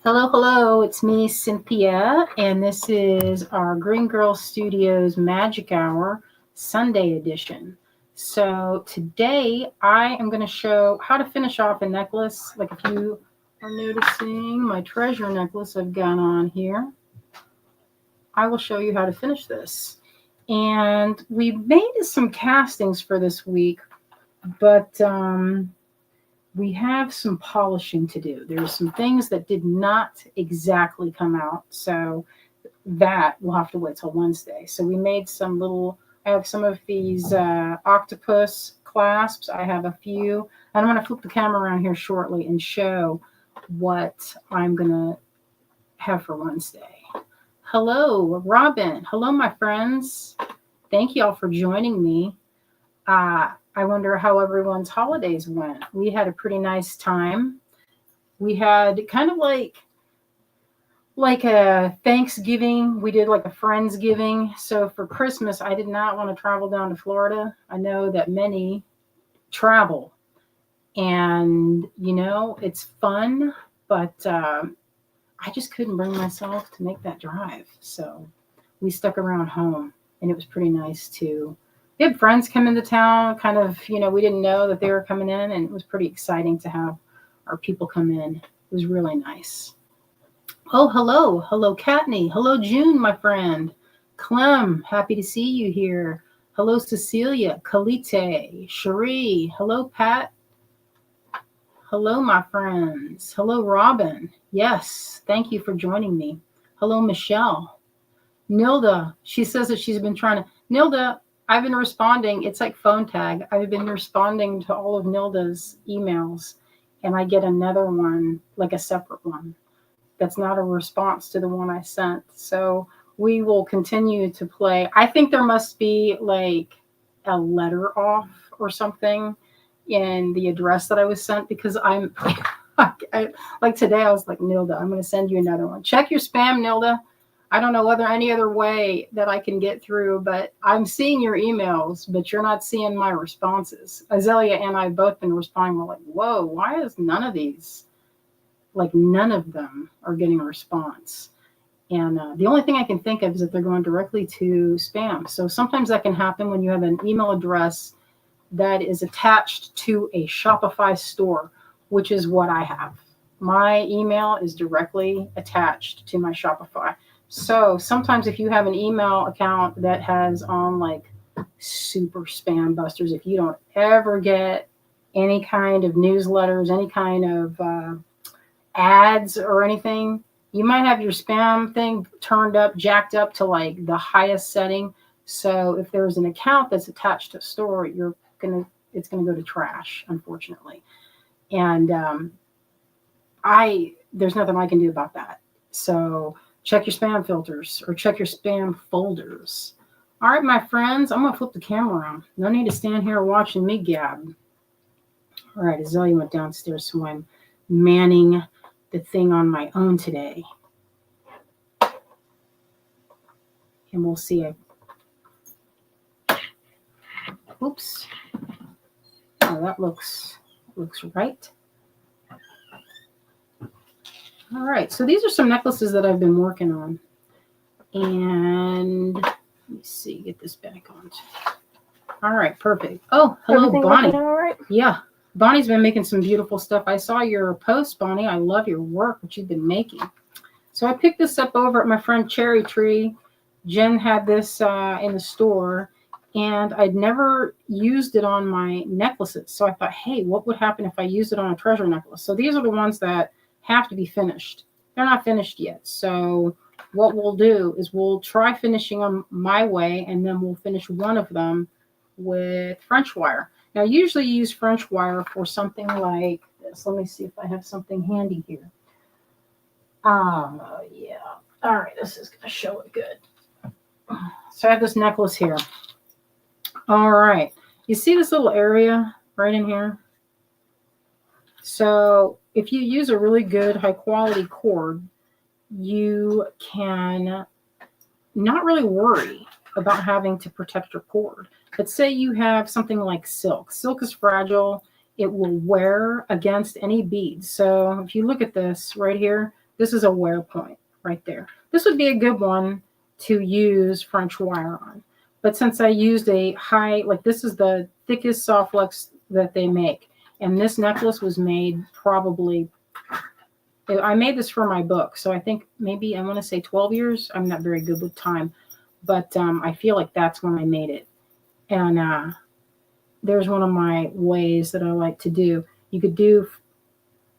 Hello, hello. It's me, Cynthia, and this is our Green Girl Studios Magic Hour Sunday edition. So today I am going to show how to finish off a necklace. Like if you are noticing my treasure necklace I've got on here, I will show you how to finish this. And we made some castings for this week, but we have some polishing to do. There's some things that did not exactly come out, so that will have to wait till Wednesday. So we made some little, I have some of these octopus clasps. I have a few, and I'm going to flip the camera around here shortly and show what I'm going to have for Wednesday. Hello, Robin. Hello, my friends. Thank you all for joining me. I wonder how everyone's holidays went. We had a pretty nice time. We had kind of like a Thanksgiving. We did like a Friendsgiving. So for Christmas, I did not want to travel down to Florida. I know that many travel. And, it's fun, but I just couldn't bring myself to make that drive. So we stuck around home, and it was pretty nice too. We had friends come into town, kind of, we didn't know that they were coming in, and it was pretty exciting to have our people come in. It was really nice. Oh, hello. Hello, Katney. Hello, June, my friend. Clem, happy to see you here. Hello, Cecilia, Kalite, Cherie. Hello, Pat. Hello, my friends. Hello, Robin. Yes, thank you for joining me. Hello, Michelle. Nilda, she says that she's been trying to... Nilda, I've been responding. It's like phone tag. I've been responding to all of Nilda's emails, and I get another one, like a separate one. That's not a response to the one I sent. So we will continue to play. I think there must be like a letter off or something in the address that I was sent, because I'm like today I was like, Nilda, I'm going to send you another one. Check your spam, Nilda. I don't know whether any other way that I can get through, but I'm seeing your emails, but you're not seeing my responses. Azalea and I have both been responding. We're like, whoa, why is none of these, like none of them are getting a response? And the only thing I can think of is that they're going directly to spam. So sometimes that can happen when you have an email address that is attached to a Shopify store, which is what I have. My email is directly attached to my Shopify. So sometimes if you have an email account that has on like super spam busters, if you don't ever get any kind of newsletters, any kind of ads or anything, you might have your spam thing turned up, jacked up to like the highest setting. So if there's an account that's attached to a store, it's gonna go to trash, unfortunately. And there's nothing I can do about that. So check your spam filters or check your spam folders. All right, my friends, I'm going to flip the camera around. No need to stand here watching me gab. All right, Azalea went downstairs, so I'm manning the thing on my own today. And we'll see. Oops. Oh, that looks right. All right, so these are some necklaces that I've been working on. And let me see, get this back on. All right, perfect. Oh, hello, Bonnie. All right. Yeah, Bonnie's been making some beautiful stuff. I saw your post, Bonnie. I love your work, what you've been making. So I picked this up over at my friend Cherry Tree. Jen had this in the store, and I'd never used it on my necklaces. So I thought, hey, what would happen if I used it on a treasure necklace? So these are the ones that have to be finished. They're not finished yet. So what we'll do is we'll try finishing them my way, and then we'll finish one of them with French wire. Now, I usually use French wire for something like this. Let me see if I have something handy here. Yeah. All right, this is going to show it good. So I have this necklace here. All right. You see this little area right in here? So if you use a really good high quality cord, you can not really worry about having to protect your cord. But say you have something like silk. Silk is fragile. It will wear against any beads. So if you look at this right here, This is a wear point right there. This would be a good one to use French wire on. But since I used a high, like this is the thickest soft flux that they make. And this necklace was made probably, I made this for my book. So I think maybe I want to say 12 years. I'm not very good with time. But I feel like that's when I made it. And there's one of my ways that I like to do. You could do,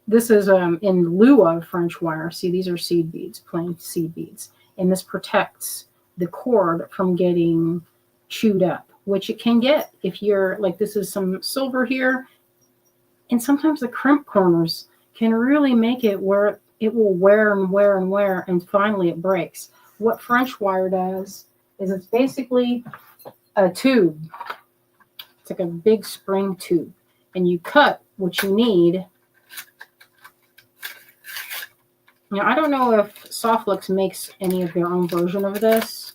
this is in lieu of French wire. See, these are seed beads, plain seed beads. And this protects the cord from getting chewed up, which it can get if you're, like this is some silver here. And sometimes the crimp corners can really make it where it will wear and wear and wear, and finally it breaks. What French wire does is it's basically a tube. It's like a big spring tube. And you cut what you need. Now, I don't know if Softflix makes any of their own version of this,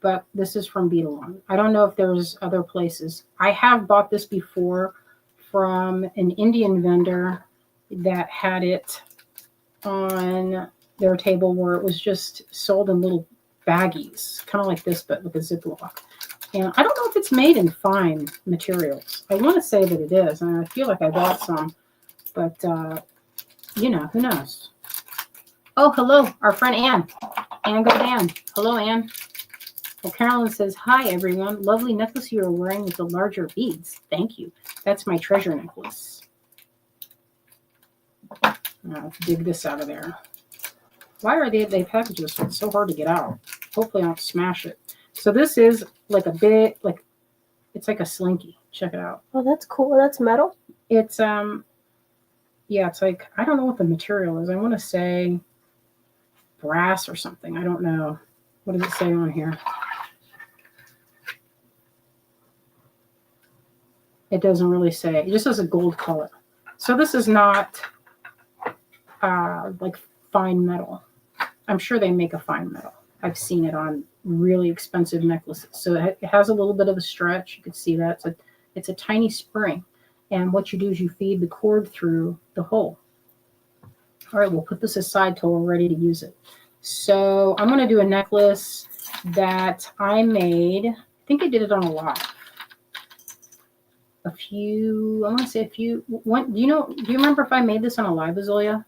but this is from Beadalon. I don't know if there's other places. I have bought this before from an Indian vendor that had it on their table where it was just sold in little baggies, kind of like this, but with a Ziploc. And I don't know if it's made in fine materials. I want to say that it is, and I feel like I bought some, but you know, who knows? Oh, hello, our friend Anne. Anne Godan. Hello, Anne. Well, Carolyn says, hi, everyone. Lovely necklace you are wearing with the larger beads. Thank you. That's my treasure necklace. Now, let's dig this out of there. Why are they packaged this? It's so hard to get out. Hopefully I don't smash it. So this is like a bit, like, it's like a slinky. Check it out. Oh, that's cool. That's metal? It's, yeah, it's like, I don't know what the material is. I want to say brass or something. I don't know. What does it say on here? It doesn't really say. It just says a gold color. So this is not like fine metal. I'm sure they make a fine metal. I've seen it on really expensive necklaces. So it has a little bit of a stretch. You can see that. It's a tiny spring. And what you do is you feed the cord through the hole. All right, we'll put this aside till we're ready to use it. So I'm going to do a necklace that I made. I think I did it on a live. I want to say a few. Do you remember if I made this on a live, Azealia?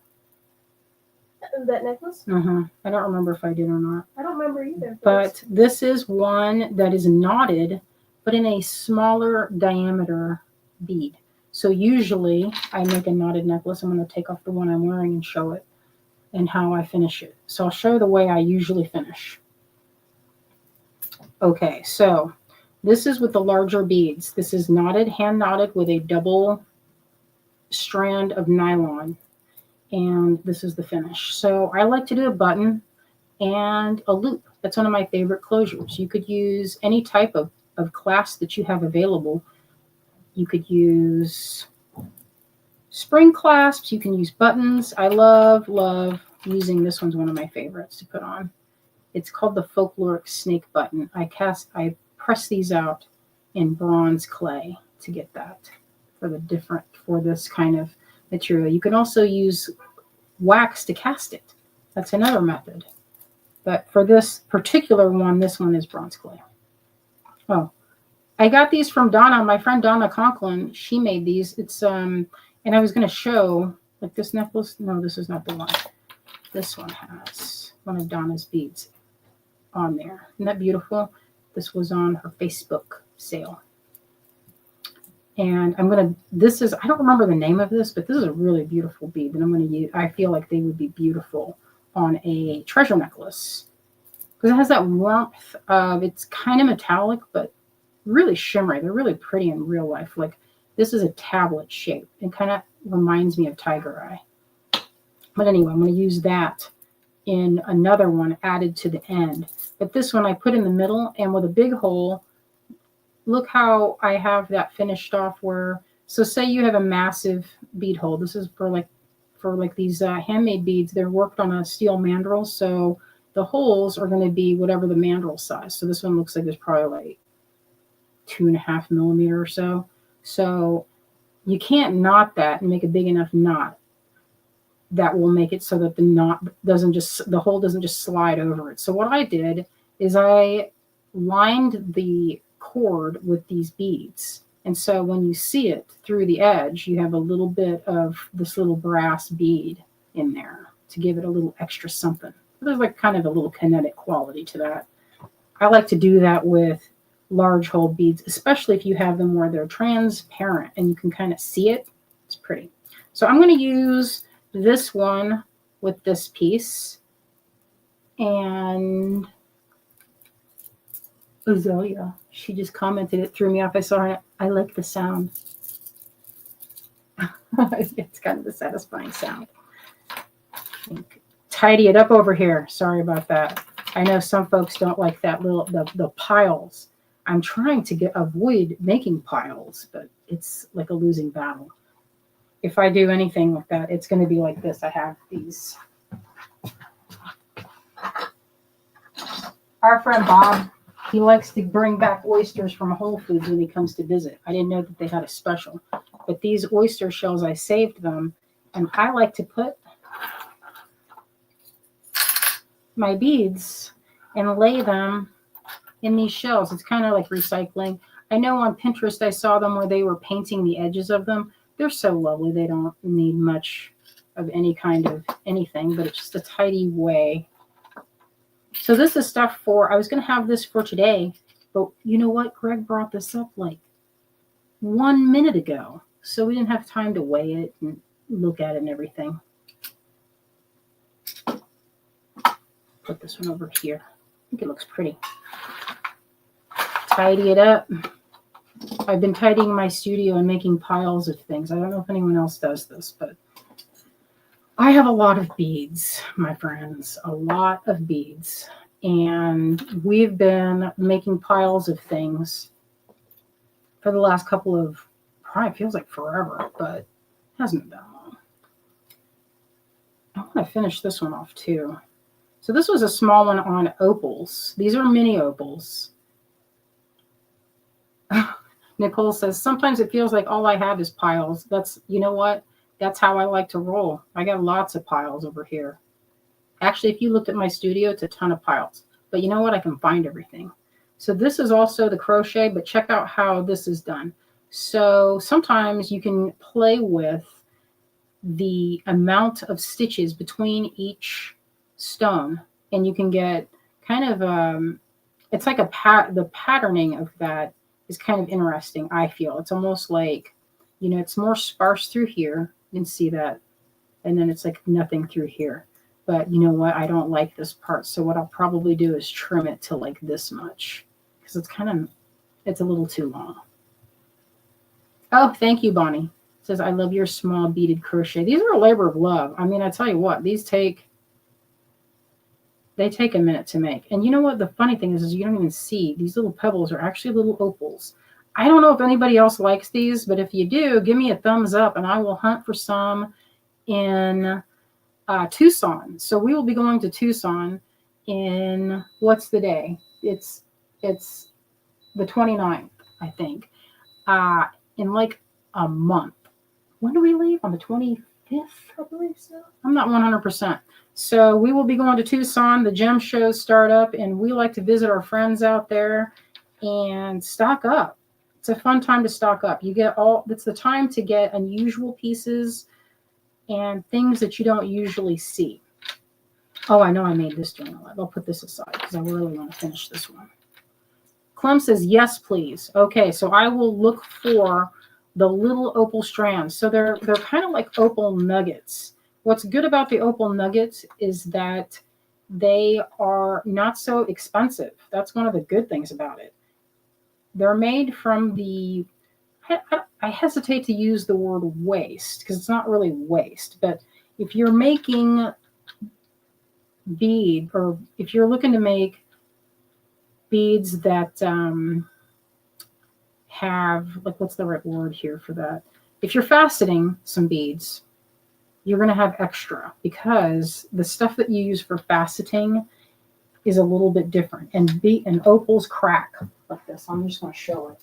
That necklace? I don't remember if I did or not. I don't remember either. But this is one that is knotted, but in a smaller diameter bead. So usually I make a knotted necklace. I'm going to take off the one I'm wearing and show it and how I finish it. So I'll show the way I usually finish. Okay, so this is with the larger beads. This is knotted, hand knotted with a double strand of nylon. And this is the finish. So I like to do a button and a loop. That's one of my favorite closures. You could use any type of clasp that you have available. You could use spring clasps. You can use buttons. I love using this one's one of my favorites to put on. It's called the Folkloric Snake Button. I press these out in bronze clay to get that for this kind of material. You can also use wax to cast it. That's another method. But for this particular one, this one is bronze clay. Oh, I got these from Donna, my friend Donna Conklin. She made these. It's and I was going to show like this necklace. No, this is not the one. This one has one of Donna's beads on there. Isn't that beautiful? This was on her Facebook sale. And I don't remember the name of this, but this is a really beautiful bead that I'm going to use. I feel like they would be beautiful on a treasure necklace because it has that warmth of, it's kind of metallic, but really shimmery. They're really pretty in real life. Like this is a tablet shape. It kind of reminds me of Tiger Eye. But anyway, I'm going to use that in another one added to the end. But this one I put in the middle and with a big hole. Look how I have that finished off where, so say you have a massive bead hole. This is for these handmade beads. They're worked on a steel mandrel. So the holes are going to be whatever the mandrel size. So this one looks like it's probably like 2.5 millimeter or so. So you can't knot that and make a big enough knot. that will make it so that the hole doesn't just slide over it. So what I did is I lined the cord with these beads. And so when you see it through the edge, you have a little bit of this little brass bead in there to give it a little extra something. There's like kind of a little kinetic quality to that. I like to do that with large hole beads, especially if you have them where they're transparent and you can kind of see it. It's pretty. So I'm going to use this one with this piece. And Azalea, she just commented, it threw me off. I saw her. I like the sound. It's kind of a satisfying sound. Tidy it up over here. Sorry about that. I know some folks don't like that the piles. I'm trying to avoid making piles, but it's like a losing battle. If I do anything like that, it's going to be like this. I have these. Our friend Bob, he likes to bring back oysters from Whole Foods when he comes to visit. I didn't know that they had a special, but these oyster shells, I saved them, and I like to put my beads and lay them in these shells. It's kind of like recycling. I know on Pinterest I saw them where they were painting the edges of them. They're so lovely. They don't need much of any kind of anything, but it's just a tidy way. So this is stuff I was going to have this for today, but you know what? Greg brought this up like 1 minute ago. So we didn't have time to weigh it and look at it and everything. Put this one over here. I think it looks pretty. Tidy it up. I've been tidying my studio and making piles of things. I don't know if anyone else does this, but I have a lot of beads, my friends, a lot of beads. And we've been making piles of things for the last couple of, probably feels like forever, but it hasn't been long. I want to finish this one off too. So this was a small one on opals. These are mini opals. Nicole says, sometimes it feels like all I have is piles. That's, you know what? That's how I like to roll. I got lots of piles over here. Actually, if you looked at my studio, it's a ton of piles. But you know what? I can find everything. So this is also the crochet, but check out how this is done. So sometimes you can play with the amount of stitches between each stone, and you can get kind of, it's like the patterning of that is kind of interesting, I feel. It's almost like, you know, it's more sparse through here. You can see that. And then it's like nothing through here. But you know what? I don't like this part. So what I'll probably do is trim it to like this much. Because it's a little too long. Oh, thank you, Bonnie. It says, I love your small beaded crochet. These are a labor of love. I mean, I tell you what, they take a minute to make. And you know what? The funny thing is you don't even see. These little pebbles are actually little opals. I don't know if anybody else likes these, but if you do, give me a thumbs up and I will hunt for some in Tucson. So we will be going to Tucson in, what's the day? It's the 29th, I think, in like a month. When do we leave? On the 25th? I believe so. I'm not 100%. So we will be going to Tucson. The gem shows start up, and we like to visit our friends out there and stock up. It's a fun time to stock up. It's the time to get unusual pieces and things that you don't usually see. Oh, I know I made this during the live. I'll put this aside because I really want to finish this one. Clem says, yes, please. Okay, so I will look for the little opal strands. So they're kind of like opal nuggets. What's good about the opal nuggets is that they are not so expensive. That's one of the good things about it. They're made from I hesitate to use the word waste because it's not really waste, but if you're making bead, or if you're looking to make beads that have, like, what's the right word here for that? If you're faceting some beads, you're going to have extra because the stuff that you use for faceting is a little bit different. And opals crack like this. I'm just going to show it.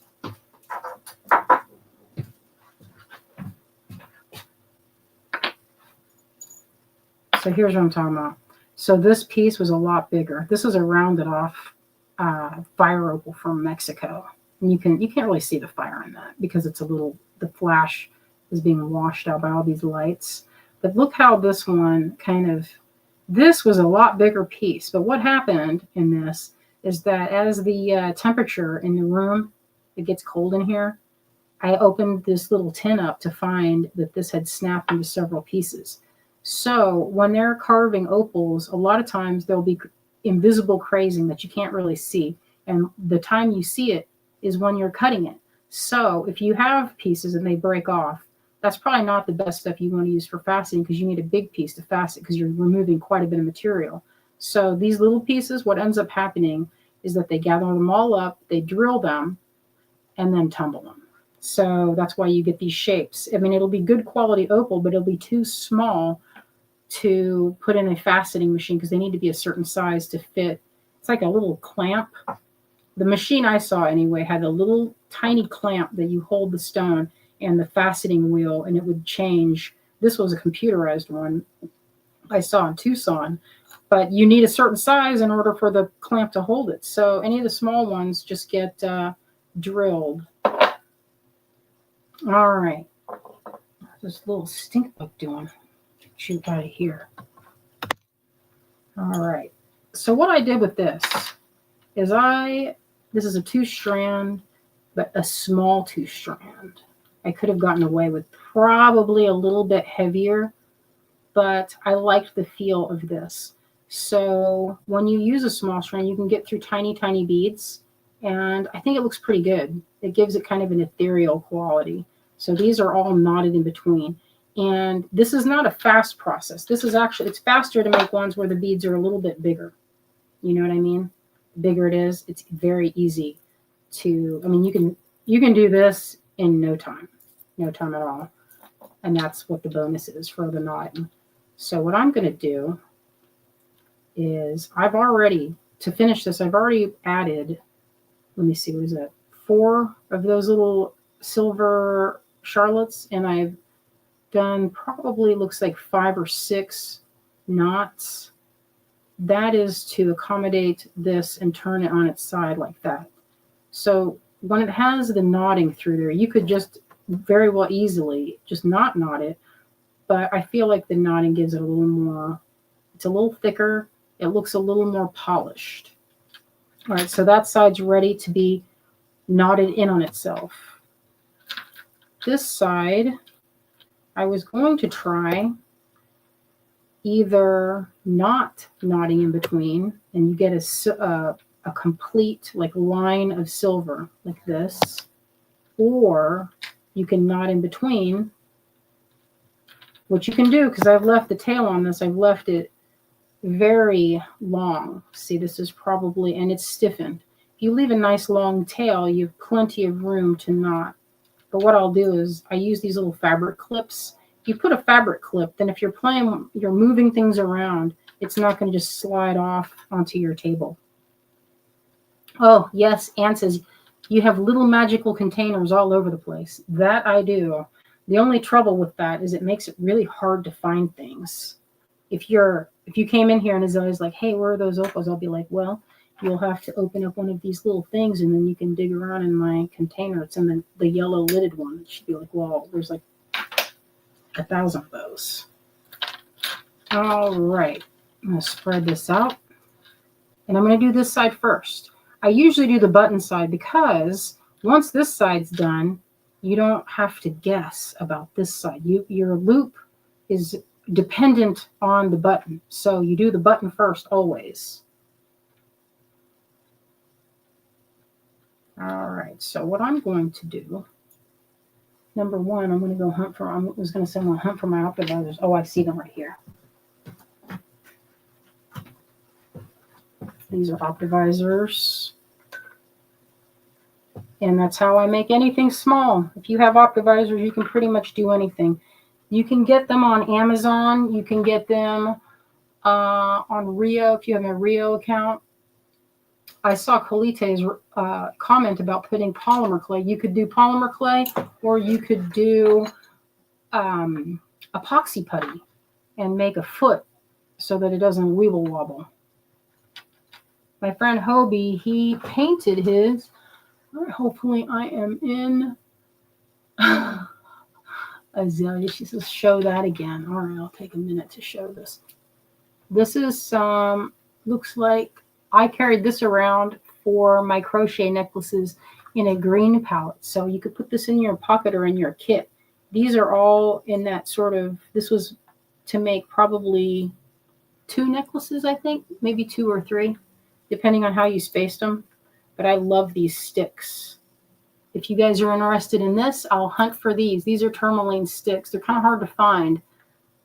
So here's what I'm talking about. So this piece was a lot bigger. This is a rounded off fire opal from Mexico. And you can't really see the fire in that because it's the flash is being washed out by all these lights. But look how this one this was a lot bigger piece. But what happened in this is that as the temperature in the room, it gets cold in here, I opened this little tin up to find that this had snapped into several pieces. So when they're carving opals, a lot of times there'll be invisible crazing that you can't really see. And the time you see it is when you're cutting it. So if you have pieces and they break off, that's probably not the best stuff you want to use for faceting because you need a big piece to facet because you're removing quite a bit of material. So these little pieces, what ends up happening is that they gather them all up, they drill them, and then tumble them. So that's why you get these shapes. I mean, it'll be good quality opal, but it'll be too small to put in a faceting machine because they need to be a certain size to fit. It's like a little clamp. The machine I saw anyway had a little tiny clamp that you hold the stone and the faceting wheel, and it would change. This was a computerized one I saw in Tucson, but you need a certain size in order for the clamp to hold it. So any of the small ones just get drilled. All right. What's this little stink bug doing? Get you out of here. All right. So what I did with this is this is a 2-strand, but a small 2-strand. I could have gotten away with probably a little bit heavier, but I liked the feel of this. So when you use a small strand, you can get through tiny, tiny beads, and I think it looks pretty good. It gives it kind of an ethereal quality. So these are all knotted in between. And this is not a fast process. This is actually, it's faster to make ones where the beads are a little bit bigger. You know what I mean? The bigger it is, it's very easy to, I mean, you can do this in no time at all. And that's what the bonus is for the knotting. So what I'm going to do is to finish this, I've already added, let me see, what is that? 4 of those little silver Charlottes, and I've done probably looks like 5 or 6 knots. That is to accommodate this and turn it on its side like that. So when it has the knotting through there, you could just very well easily just not knot it, but I feel like the knotting gives it a little more, it's a little thicker, it looks a little more polished. All right, so that side's ready to be knotted in on itself. This side, I was going to try either not knotting in between, and you get a complete like line of silver like this, or you can knot in between, which you can do because I've left the tail on this. I've left it very long. See, this is probably, and it's stiffened. If you leave a nice long tail, you have plenty of room to knot. But what I'll do is I use these little fabric clips. If you put a fabric clip, then if you're moving things around, it's not going to just slide off onto your table. Oh, yes, Anne says, you have little magical containers all over the place. That I do. The only trouble with that is it makes it really hard to find things. If you came in here and is always like, hey, where are those opals? I'll be like, well, you'll have to open up one of these little things and then you can dig around in my container. It's in the yellow lidded one. It should be like, well, there's like 1,000 of those. All right. I'm going to spread this out. And I'm going to do this side first. I usually do the button side because once this side's done, you don't have to guess about this side. Your loop is dependent on the button. So you do the button first always. All right, so what I'm going to do, number one, I'm going to go hunt for, I was going to say I'm going to hunt for my optimizers. Oh, I see them right here. These are optimizers. And that's how I make anything small. If you have optimizers, you can pretty much do anything. You can get them on Amazon. You can get them on Rio if you have a Rio account. I saw Kalite's comment about putting polymer clay. You could do polymer clay, or you could do epoxy putty and make a foot so that it doesn't weeble wobble. My friend Hobie, he painted his. Hopefully I am in Azalea. She says, show that again. All right, I'll take a minute to show this. This is looks like I carried this around for my crochet necklaces in a green palette. So you could put this in your pocket or in your kit. These are all in that sort of, this was to make probably 2 necklaces, I think, maybe 2 or 3, depending on how you spaced them. But I love these sticks. If you guys are interested in this, I'll hunt for these. These are tourmaline sticks. They're kind of hard to find,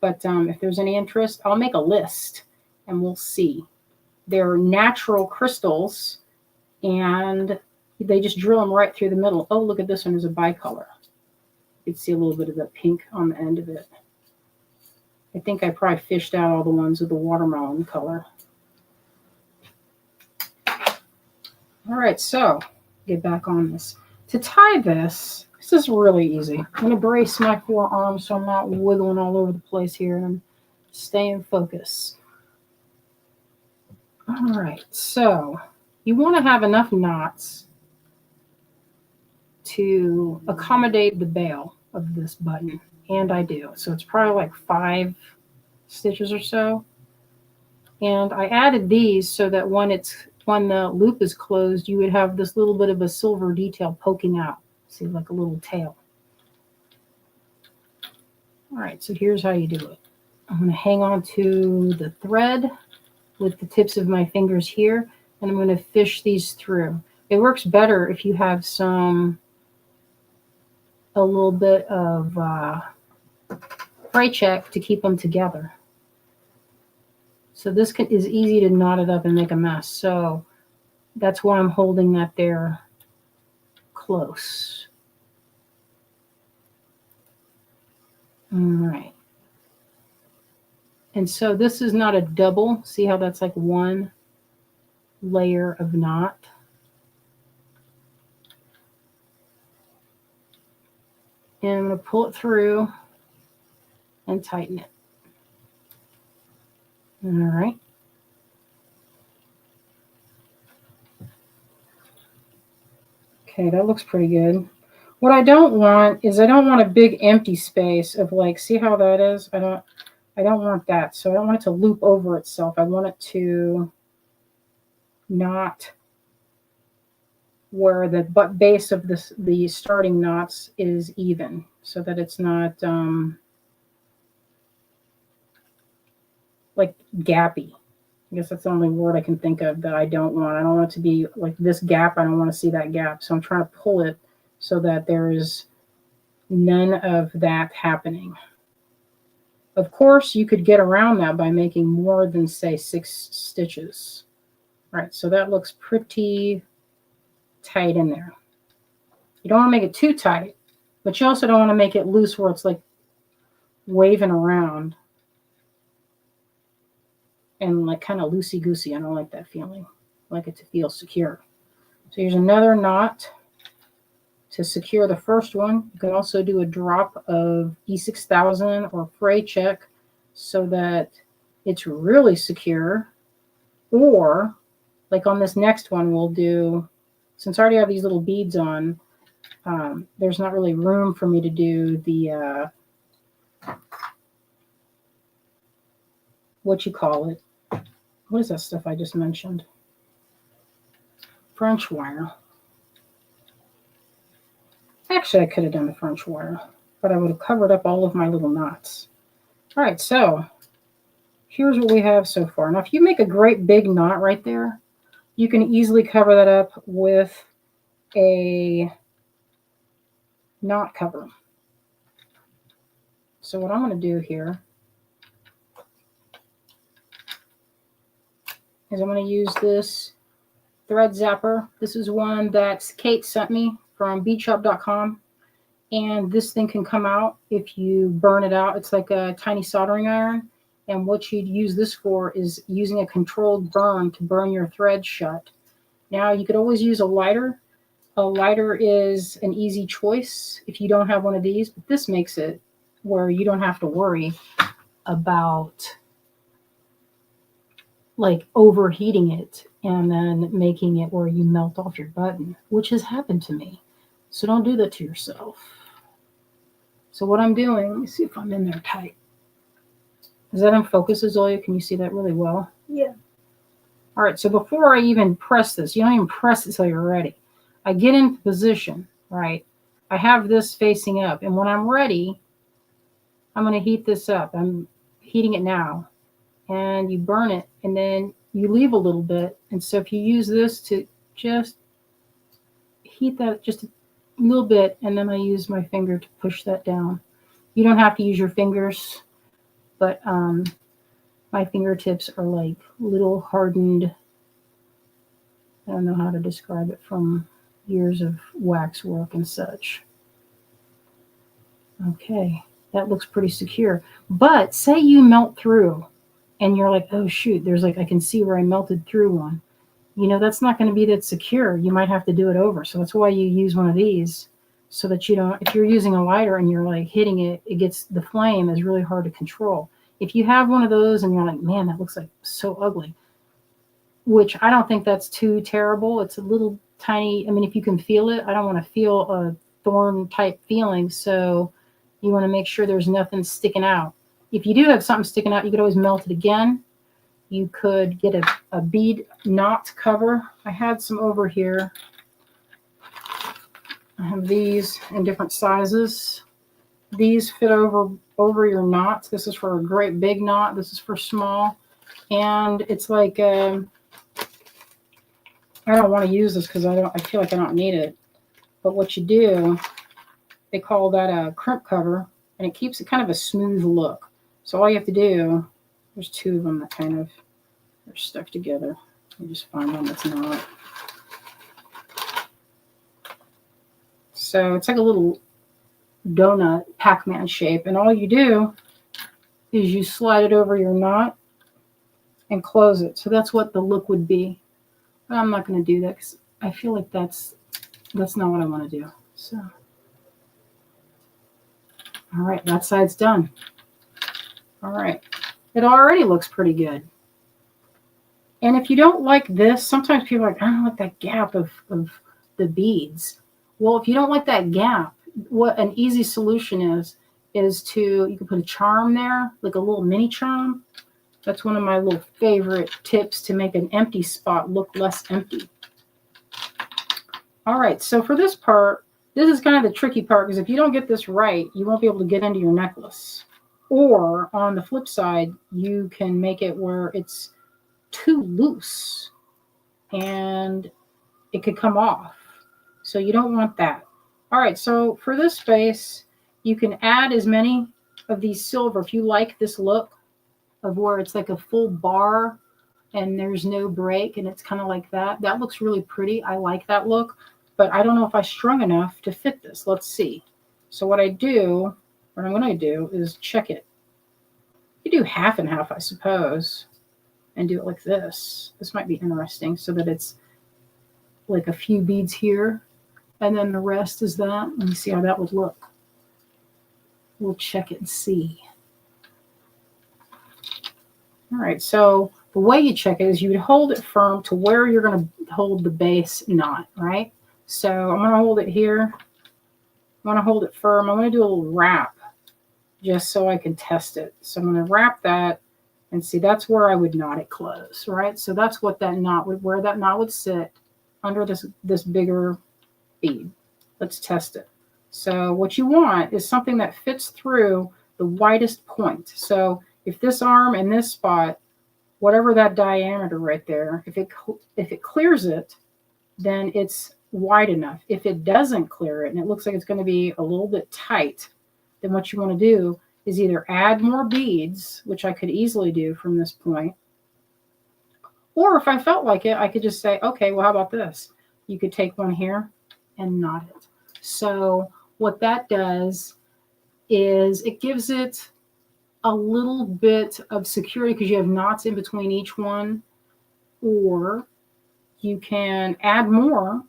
but if there's any interest, I'll make a list and we'll see. They're natural crystals, and they just drill them right through the middle. Oh, look at this one is a bicolor. You can see a little bit of the pink on the end of it. I think I probably fished out all the ones with the watermelon color. All right, so get back on this. To tie this is really easy. I'm going to brace my forearms so I'm not wiggling all over the place here and stay in focus. All right, so you want to have enough knots to accommodate the bail of this button, and I do. So it's probably like 5 stitches or so. And I added these so that when the loop is closed, you would have this little bit of a silver detail poking out. See, like a little tail. All right, so here's how you do it. I'm going to hang on to the thread with the tips of my fingers here, and I'm going to fish these through. It works better if you have a little bit of fray check to keep them together. So this is easy to knot it up and make a mess. So that's why I'm holding that there close. All right. And so this is not a double. See how that's like one layer of knot? And I'm going to pull it through and tighten it. All right. Okay, that looks pretty good. What I don't want is I don't want a big empty space of like, see how that is? I don't want that. So I don't want it to loop over itself. I want it to knot where the base of the starting knots is even, so that it's not like gappy. I guess that's the only word I can think of that I don't want. I don't want it to be like this gap. I don't want to see that gap. So I'm trying to pull it so that there is none of that happening. Of course, you could get around that by making more than, say, 6 stitches. All right, so that looks pretty tight in there. You don't want to make it too tight, but you also don't want to make it loose where it's like waving around and like kind of loosey-goosey. I don't like that feeling. I like it to feel secure. So here's another knot to secure the first one. You can also do a drop of E6000 or fray check so that it's really secure. Or like on this next one, we'll do, since I already have these little beads on, there's not really room for me to do the, what you call it? What is that stuff I just mentioned? French wire. Actually, I could have done the French wire, but I would have covered up all of my little knots. All right, so here's what we have so far. Now, if you make a great big knot right there, you can easily cover that up with a knot cover. So what I'm going to do here is I'm going to use this thread zapper. This is one that Kate sent me from beadshop.com. And this thing can come out if you burn it out. It's like a tiny soldering iron. And what you'd use this for is using a controlled burn to burn your thread shut. Now, you could always use a lighter. A lighter is an easy choice if you don't have one of these, but this makes it where you don't have to worry about like overheating it and then making it where you melt off your button, which has happened to me. So don't do that to yourself. So what I'm doing, let me see if I'm in there tight. Is that in focus, Azoya? Can you see that really well? Yeah. All right, so before I even press this, you don't even press it until you're ready. I get into position, right? I have this facing up, and when I'm ready, I'm going to heat this up. I'm heating it now, and you burn it, and then you leave a little bit. And so if you use this to just heat that just a little bit, and then I use my finger to push that down. You don't have to use your fingers, but my fingertips are like little hardened, I don't know how to describe it, from years of wax work and such. Okay, that looks pretty secure. But say you melt through and you're like, oh shoot, there's like, I can see where I melted through one. You know, that's not going to be that secure. You might have to do it over. So that's why you use one of these, so that you don't, if you're using a lighter and you're like hitting it, it gets, the flame is really hard to control. If you have one of those and you're like, man, that looks like so ugly, which I don't think that's too terrible. It's a little tiny, I mean, if you can feel it, I don't want to feel a thorn type feeling. So you want to make sure there's nothing sticking out. If you do have something sticking out, you could always melt it again. You could get a bead knot cover. I had some over here. I have these in different sizes. These fit over your knots. This is for a great big knot. This is for small. And it's like, I don't want to use this because I feel like I don't need it. But what you do, they call that a crimp cover, and it keeps it kind of a smooth look. So all you have to do, there's two of them that kind of are stuck together. You just find one that's not. So it's like a little donut Pac-Man shape, and all you do is you slide it over your knot and close it. So that's what the look would be. But I'm not going to do that because I feel like that's not what I want to do. So, all right, that side's done. All right, it already looks pretty good. And if you don't like this, sometimes people are like, I don't like that gap of the beads. Well, if you don't like that gap, what an easy solution is to, you can put a charm there, like a little mini charm. That's one of my little favorite tips to make an empty spot look less empty. All right, so for this part, this is kind of the tricky part, because if you don't get this right, you won't be able to get into your necklace. Or on the flip side, you can make it where it's too loose and it could come off. So you don't want that. All right, so for this space, you can add as many of these silver, if you like this look of where it's like a full bar and there's no break and it's kind of like that. That looks really pretty. I like that look, but I don't know if I strung enough to fit this. Let's see. So what I'm going to do is check it. You do half and half, I suppose, and do it like this. This might be interesting, so that it's like a few beads here, and then the rest is that. Let me see how that would look. We'll check it and see. All right, so the way you check it is you would hold it firm to where you're going to hold the base knot, right? So I'm going to hold it here. I'm going to hold it firm. I'm going to do a little wrap just so I can test it. So I'm going to wrap that, and see, that's where I would knot it close, right? So that's what that knot would, where that knot would sit under this bigger bead. Let's test it. So what you want is something that fits through the widest point. So if this arm and this spot, whatever that diameter right there, if it clears it, then it's wide enough. If it doesn't clear it and it looks like it's going to be a little bit tight, then what you want to do is either add more beads, which I could easily do from this point, or if I felt like it, I could just say, okay, well, how about this? You could take one here and knot it. So what that does is it gives it a little bit of security because you have knots in between each one, or you can add more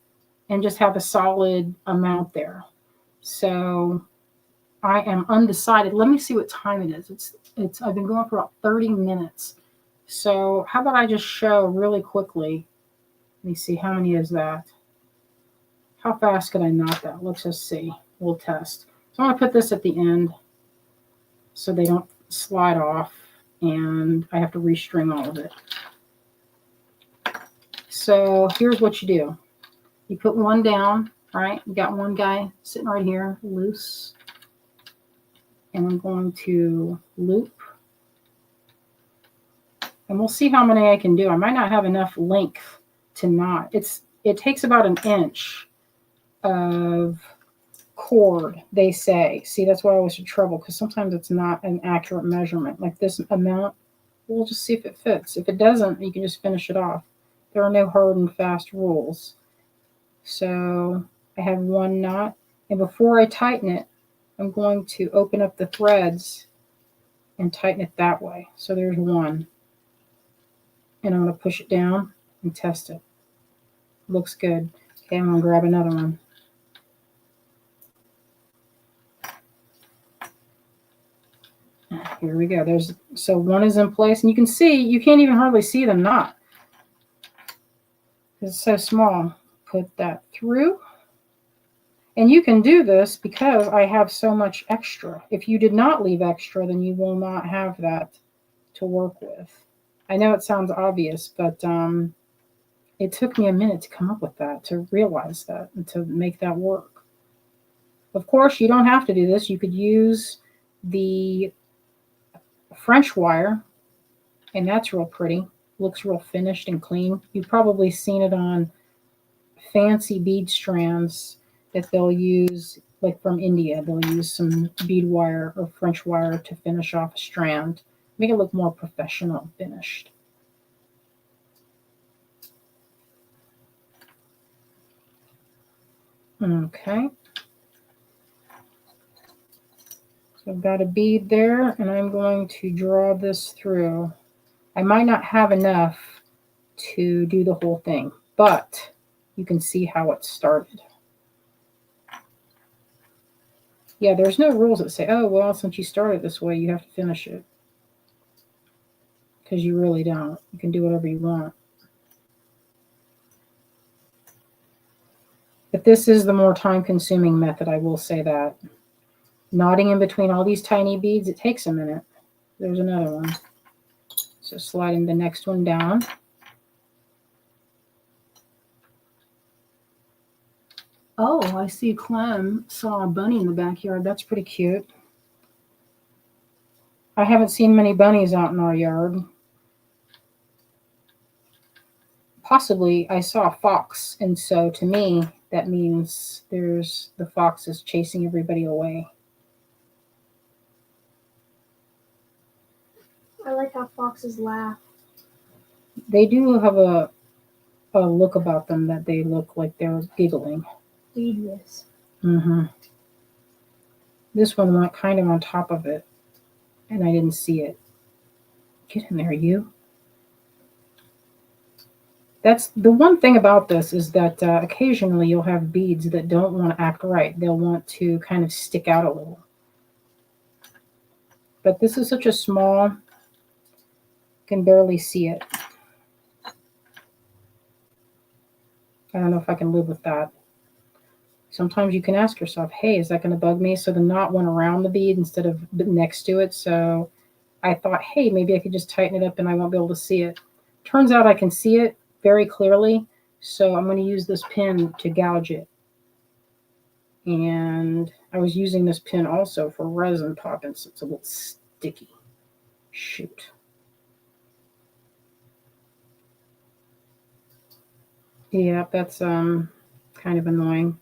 and just have a solid amount there. So I am undecided. Let me see what time it is. I've been going for about 30 minutes. So how about I just show really quickly. Let me see, how many is that? How fast could I knot that? Let's just see. We'll test. So I'm going to put this at the end so they don't slide off and I have to restring all of it. So here's what you do. You put one down, right? You got one guy sitting right here, loose. And I'm going to loop. And we'll see how many I can do. I might not have enough length to knot. It takes about an inch of cord, they say. See, that's why I was in trouble, because sometimes it's not an accurate measurement. Like this amount, we'll just see if it fits. If it doesn't, you can just finish it off. There are no hard and fast rules. So I have one knot, and before I tighten it, I'm going to open up the threads and tighten it that way. So there's one. And I'm going to push it down and test it. Looks good. Okay, I'm going to grab another one. Here we go. So one is in place, and you can see, you can't even hardly see the knot. It's so small. Put that through. And you can do this because I have so much extra. If you did not leave extra, then you will not have that to work with. I know it sounds obvious, but it took me a minute to come up with that, to realize that, and to make that work. Of course, you don't have to do this. You could use the French wire, and that's real pretty. Looks real finished and clean. You've probably seen it on fancy bead strands that they'll use, like from India. They'll use some bead wire or French wire to finish off a strand. Make it look more professional finished. Okay. So I've got a bead there, and I'm going to draw this through. I might not have enough to do the whole thing, but you can see how it started. Yeah, there's no rules that say, oh, well, since you started this way, you have to finish it. Because you really don't. You can do whatever you want. But this is the more time-consuming method, I will say that. Knotting in between all these tiny beads, it takes a minute. There's another one. So sliding the next one down. Oh, I see Clem saw a bunny in the backyard. That's pretty cute. I haven't seen many bunnies out in our yard. Possibly I saw a fox, and so to me, that means the fox is chasing everybody away. I like how foxes laugh. They do have a look about them that they look like they're giggling. Devious. Mm-hmm. This one went kind of on top of it, and I didn't see it. Get in there, you. That's the one thing about this, is that occasionally you'll have beads that don't want to act right. They'll want to kind of stick out a little. But this is such a small, you can barely see it. I don't know if I can live with that. Sometimes you can ask yourself, hey, is that going to bug me? So the knot went around the bead instead of next to it. So I thought, hey, maybe I could just tighten it up and I won't be able to see it. Turns out I can see it very clearly. So I'm going to use this pin to gouge it. And I was using this pin also for resin popping, so it's a little sticky. Shoot. Yeah, that's kind of annoying.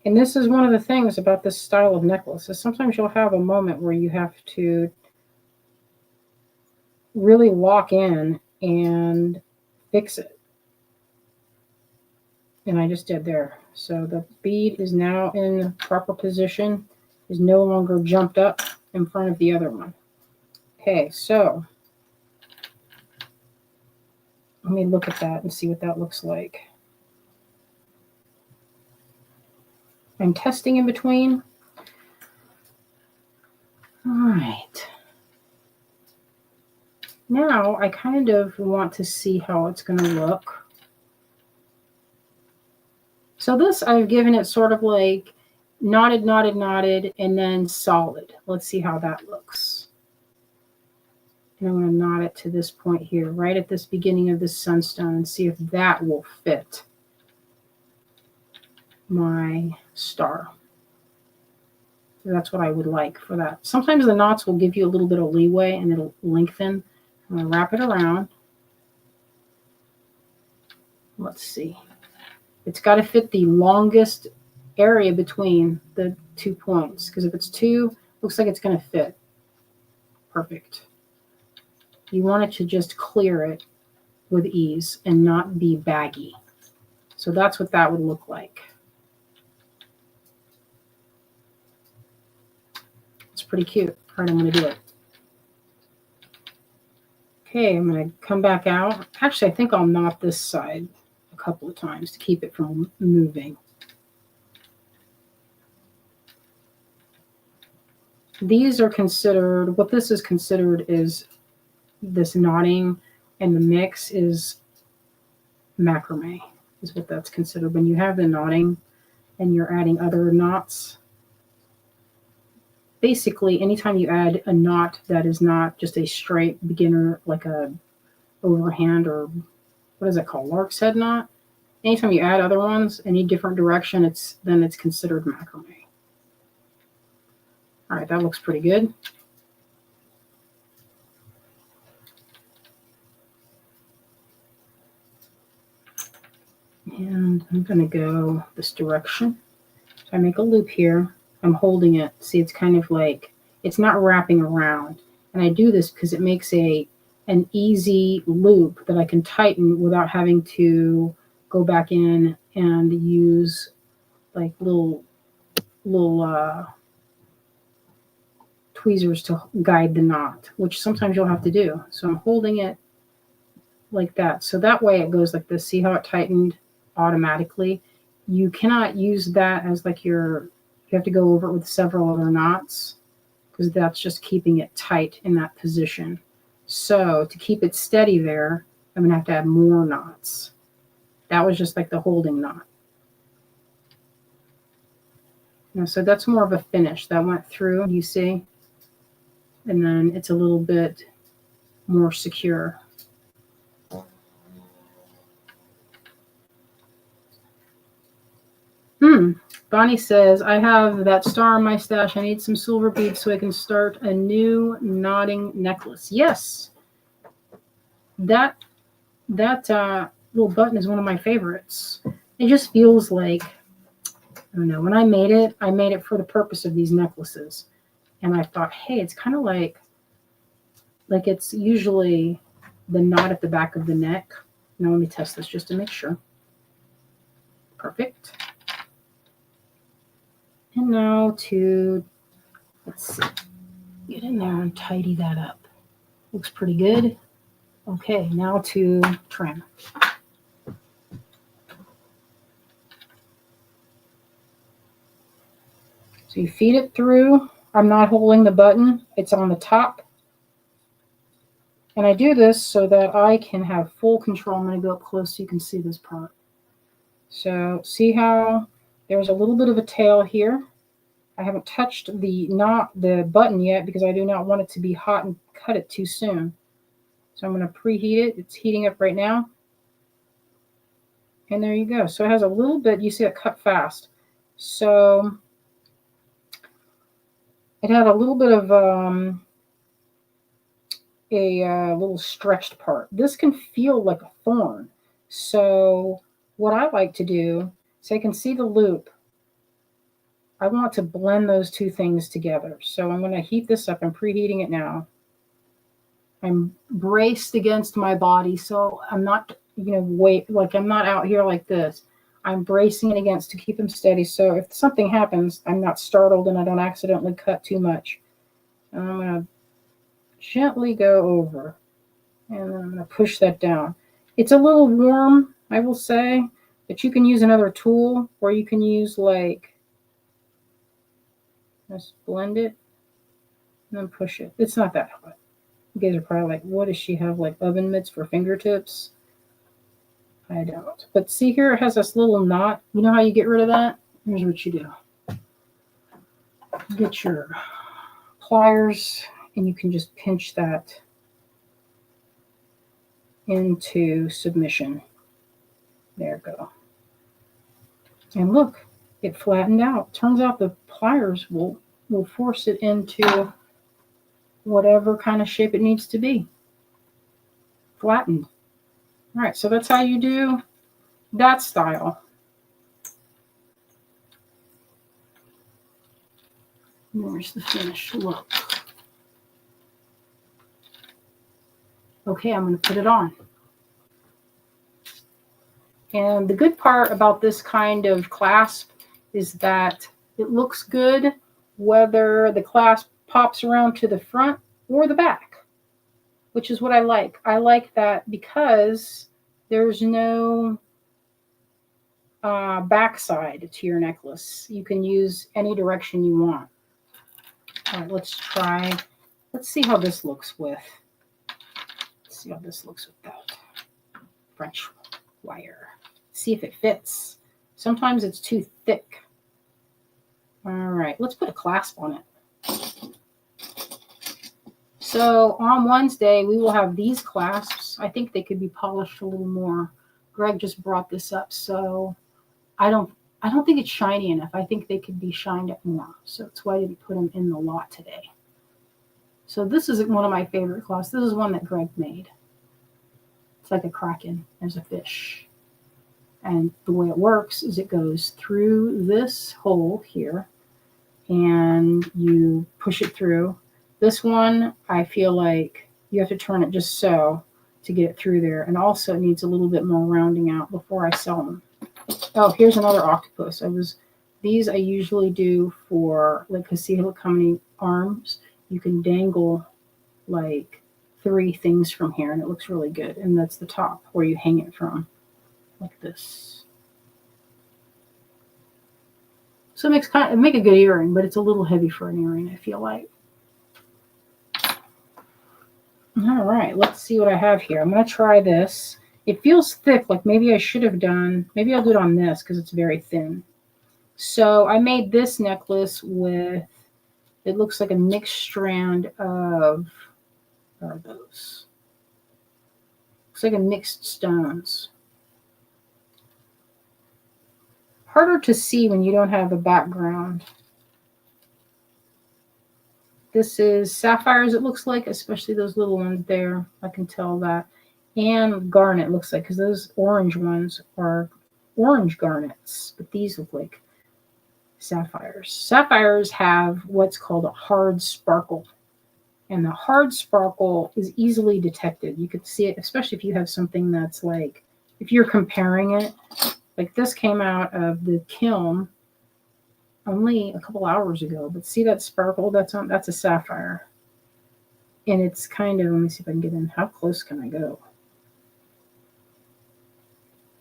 And this is one of the things about this style of necklace, is sometimes you'll have a moment where you have to really lock in and fix it. And I just did there. So the bead is now in proper position, is no longer jumped up in front of the other one. Okay, so let me look at that and see what that looks like. I'm testing in between. All right. Now I kind of want to see how it's going to look. So this, I've given it sort of like knotted, knotted, knotted, and then solid. Let's see how that looks. And I'm going to knot it to this point here, right at this beginning of this sunstone, and see if that will fit my star. So that's what I would like for that. Sometimes the knots will give you a little bit of leeway and it'll lengthen. I'm going to wrap it around. Let's see. It's got to fit the longest area between the 2 points, because if it's 2, looks like it's going to fit. Perfect. You want it to just clear it with ease and not be baggy. So that's what that would look like. It's pretty cute. All right, I'm going to do it. Okay, I'm going to come back out. Actually, I think I'll knot this side a couple of times to keep it from moving. These are considered, what this is considered is this knotting, and the mix is macrame, is what that's considered. When you have the knotting and you're adding other knots, basically anytime you add a knot that is not just a straight beginner, like a overhand, or what is it called, lark's head knot, anytime you add other ones, any different direction, then it's considered macrame. All right, that looks pretty good. And I'm going to go this direction. So I make a loop here. I'm holding it. See, it's kind of like, it's not wrapping around. And I do this because it makes an easy loop that I can tighten without having to go back in and use like little tweezers to guide the knot, which sometimes you'll have to do. So I'm holding it like that. So that way it goes like this. See how it tightened automatically? You cannot use that as like you have to go over it with several other knots, because that's just keeping it tight in that position. So to keep it steady there, I'm going to have to add more knots. That was just like the holding knot. Now, so that's more of a finish. That went through, you see? And then it's a little bit more secure. Bonnie says, I have that star in my stash. I need some silver beads so I can start a new knotting necklace. Yes. That little button is one of my favorites. It just feels like, I don't know, when I made it for the purpose of these necklaces. And I thought, hey, it's kind of like it's usually the knot at the back of the neck. Now let me test this just to make sure. Perfect. And now let's see, get in there and tidy that up. Looks pretty good. Okay, now to trim. So you feed it through. I'm not holding the button. It's on the top. And I do this so that I can have full control. I'm going to go up close so you can see this part. So see how there's a little bit of a tail here. I haven't touched the button yet because I do not want it to be hot and cut it too soon. So I'm going to preheat it. It's heating up right now. And there you go. So it has a little bit, you see it cut fast. So it had a little bit of a little stretched part. This can feel like a thorn. So what I like to do, so I can see the loop, I want to blend those two things together. So I'm going to heat this up. I'm preheating it now. I'm braced against my body, so I'm not, I'm not out here like this. I'm bracing it against to keep them steady. So if something happens, I'm not startled and I don't accidentally cut too much. And I'm going to gently go over, and then I'm going to push that down. It's a little warm, I will say, but you can use another tool, or you can use just blend it and then push it. It's not that hot. You guys are probably like, what does she have, like oven mitts for fingertips? I don't. But see here, it has this little knot. You know how you get rid of that? Here's what you do. Get your pliers, and you can just pinch that into submission. There we go. And look, it flattened out. Turns out the pliers will force it into whatever kind of shape it needs to be. Flattened. All right, so that's how you do that style. Where's the finished look? Okay, I'm going to put it on. And the good part about this kind of clasp is that it looks good whether the clasp pops around to the front or the back, which is what I like. I like that because there's no backside to your necklace. You can use any direction you want. All right, let's try. Let's see how this looks with. Let's see how this looks with that French wire. See if it fits. Sometimes it's too thick. All right, let's put a clasp on it. So on Wednesday, we will have these clasps. I think they could be polished a little more. Greg just brought this up, so I don't think it's shiny enough. I think they could be shined up more. So that's why I didn't put them in the lot today. So this is one of my favorite clasps. This is one that Greg made. It's like a kraken. There's a fish. And the way it works is it goes through this hole here, and you push it through. This one, I feel like you have to turn it just so to get it through there. And also it needs a little bit more rounding out before I sell them. Oh, here's another octopus. These I usually do for, like, because see how many arms? You can dangle like 3 things from here, and it looks really good. And that's the top where you hang it from, like this. So it make a good earring, but it's a little heavy for an earring, I feel like. All right, let's see what I have here. I'm going to try this. It feels thick, like maybe I should have done, maybe I'll do it on this because it's very thin. So I made this necklace with, it looks like a mixed strand of, what are those? Looks like a mixed stones. Harder to see when you don't have a background. This is sapphires, it looks like, especially those little ones there. I can tell that. And garnet looks like, because those orange ones are orange garnets, but these look like sapphires. Sapphires have what's called a hard sparkle. And the hard sparkle is easily detected. You could see it, especially if you have something that's like, if you're comparing it, like this came out of the kiln only a couple hours ago, but see that sparkle? That's a sapphire. And it's kind of, let me see if I can get in. How close can I go?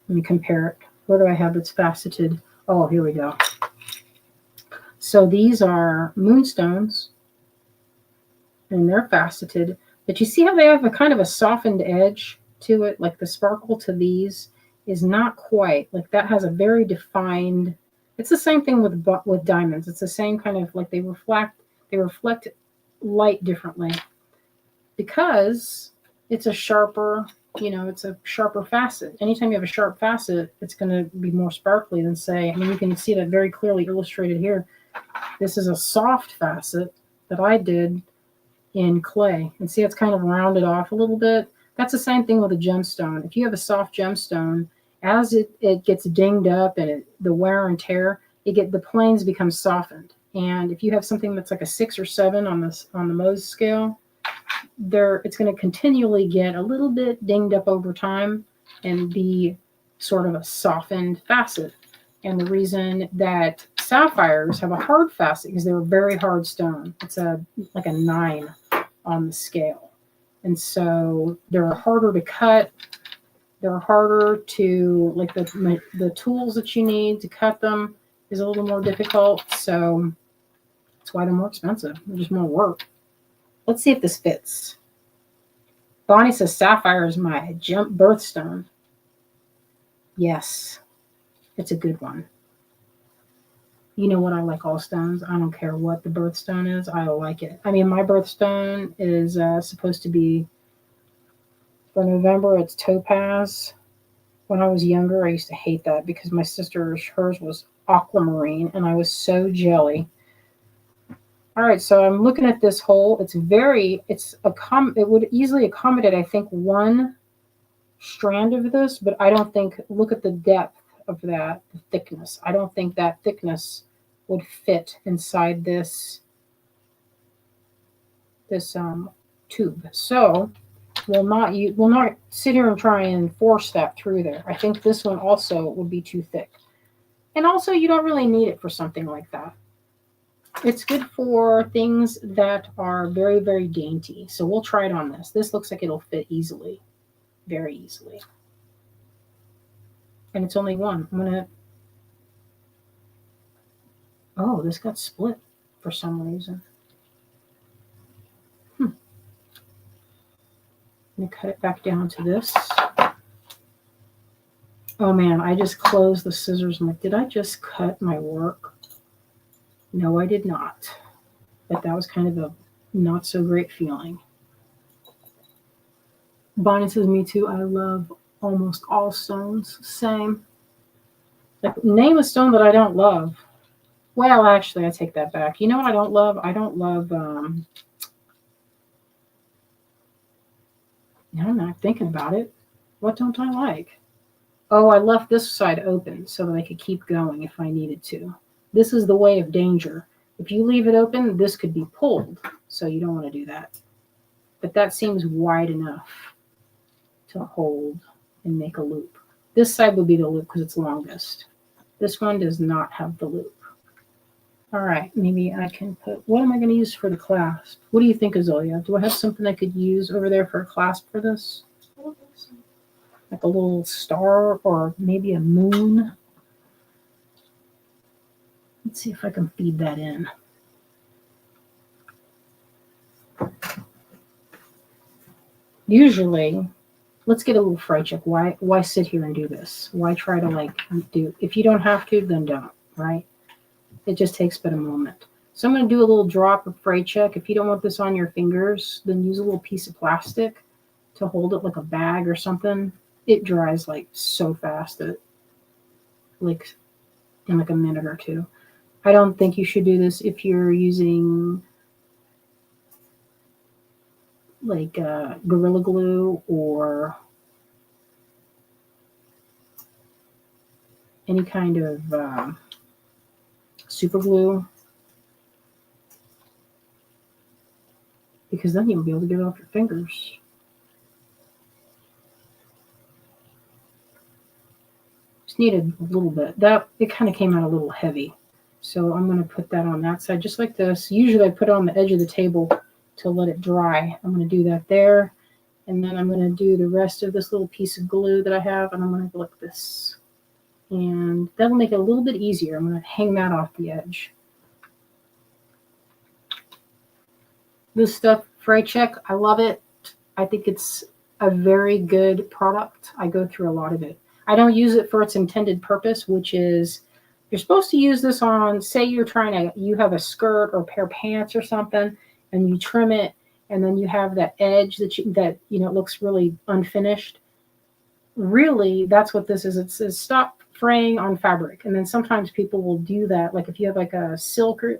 Let me compare it. What do I have that's faceted? Oh, here we go. So these are moonstones, and they're faceted. But you see how they have a kind of a softened edge to it? Like the sparkle to these is not quite. Like that has a very defined. It's the same thing with diamonds. It's the same kind of, like they reflect light differently because it's a sharper, it's a sharper facet. Anytime you have a sharp facet, it's going to be more sparkly than, say, I mean, you can see that very clearly illustrated here. This is a soft facet that I did in clay. And see, it's kind of rounded off a little bit. That's the same thing with a gemstone. If you have a soft gemstone, as it gets dinged up and the wear and tear, the planes become softened. And if you have something that's like a 6 or 7 on the Mohs scale, it's going to continually get a little bit dinged up over time and be sort of a softened facet. And the reason that sapphires have a hard facet is they're a very hard stone. It's like a 9 on the scale. And so they're harder to cut. They're harder to, like the tools that you need to cut them is a little more difficult. So that's why they're more expensive. They're just more work. Let's see if this fits. Bonnie says sapphire is my jump birthstone. Yes, it's a good one. You know what? I like all stones. I don't care what the birthstone is. I like it. I mean, my birthstone is supposed to be for November. It's topaz. When I was younger, I used to hate that because my sister's, hers was aquamarine, and I was so jelly. All right, so I'm looking at this hole. It would easily accommodate, I think, one strand of this, but I don't think, look at the depth of that, the thickness. I don't think that thickness would fit inside this tube. So we'll not sit here and try and force that through there. I think this one also would be too thick. And also you don't really need it for something like that. It's good for things that are very, very dainty. So we'll try it on this. This looks like it'll fit easily, very easily. And it's only one. Oh, this got split for some reason. I'm going to cut it back down to this. Oh man, I just closed the scissors. I'm like, did I just cut my work? No, I did not. But that was kind of a not so great feeling. Bonnie says, me too. I love almost all stones. Same. Like, name a stone that I don't love. Well, actually, I take that back. You know what I don't love? I don't love, I'm not thinking about it. What don't I like? Oh, I left this side open so that I could keep going if I needed to. This is the way of danger. If you leave it open, this could be pulled. So you don't want to do that. But that seems wide enough to hold and make a loop. This side will be the loop because it's longest. This one does not have the loop. All right, maybe I can put, what am I going to use for the clasp? What do you think, Azealia? Do I have something I could use over there for a clasp for this? I don't think so. Like a little star or maybe a moon? Let's see if I can feed that in. Usually, let's get a little fry check. Why sit here and do this? Why try to do, if you don't have to, then don't, right? It just takes but a moment. So I'm going to do a little drop of fray check. If you don't want this on your fingers, then use a little piece of plastic to hold it like a bag or something. It dries like so fast that like in like a minute or two. I don't think you should do this if you're using like Gorilla Glue or any kind of super glue, because then you'll be able to get it off your fingers. Just needed a little bit. That it kind of came out a little heavy. So I'm going to put that on that side just like this. Usually I put it on the edge of the table to let it dry. I'm going to do that there. And then I'm going to do the rest of this little piece of glue that I have, and I'm going to go like this. And that'll make it a little bit easier. I'm going to hang that off the edge. This stuff, Fray Check, I love it. I think it's a very good product. I go through a lot of it. I don't use it for its intended purpose, which is you're supposed to use this on, say you have a skirt or a pair of pants or something, and you trim it, and then you have that edge that looks really unfinished. Really, that's what this is. It says stop fraying on fabric. And then sometimes people will do that. Like if you have like a silky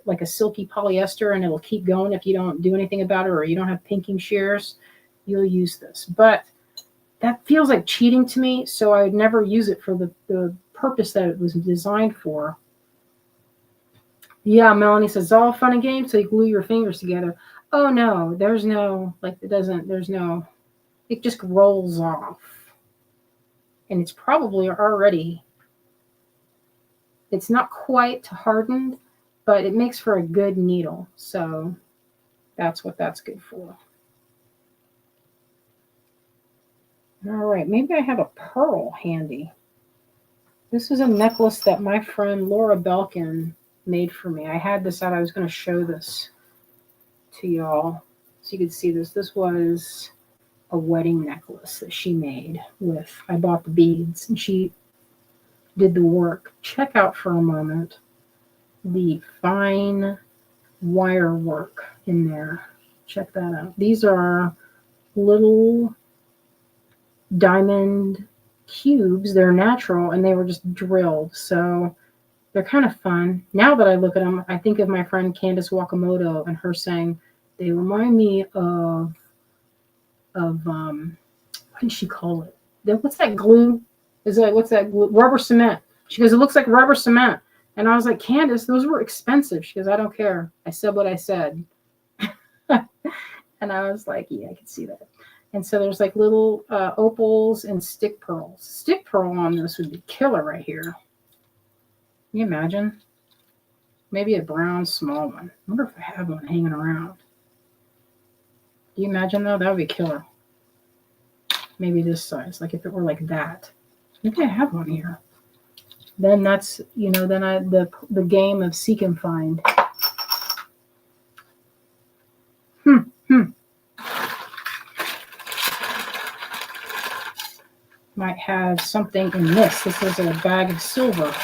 polyester and it'll keep going if you don't do anything about it, or you don't have pinking shears, you'll use this. But that feels like cheating to me, so I would never use it for the purpose that it was designed for. Yeah, Melanie says, it's all fun and games, so you glue your fingers together. Oh no, there's no, it just rolls off. And it's probably already, it's not quite hardened, but it makes for a good needle. So that's what that's good for. All right, maybe I have a pearl handy. This is a necklace that my friend Laura Belkin made for me. I had this out. I was going to show this to y'all so you could see this. This was a wedding necklace that she made with, I bought the beads and she did the work. Check out for a moment the fine wire work in there. Check that out. These are little diamond cubes. They're natural and they were just drilled. So they're kind of fun. Now that I look at them, I think of my friend Candace Wakamoto and her saying, they remind me of what did she call it? What's that glue? What's that glue? Rubber cement. She goes, it looks like rubber cement. And I was like, Candace, those were expensive. She goes, I don't care. I said what I said. And I was like, yeah, I can see that. And so there's like little opals and stick pearls. Stick pearl on this would be killer right here. Can you imagine? Maybe a brown small one. I wonder if I have one hanging around. Do you imagine though? That would be killer. Maybe this size, like if it were like that. Maybe I have one here. Then that's, then the game of seek and find. Might have something in this. This is a bag of silver.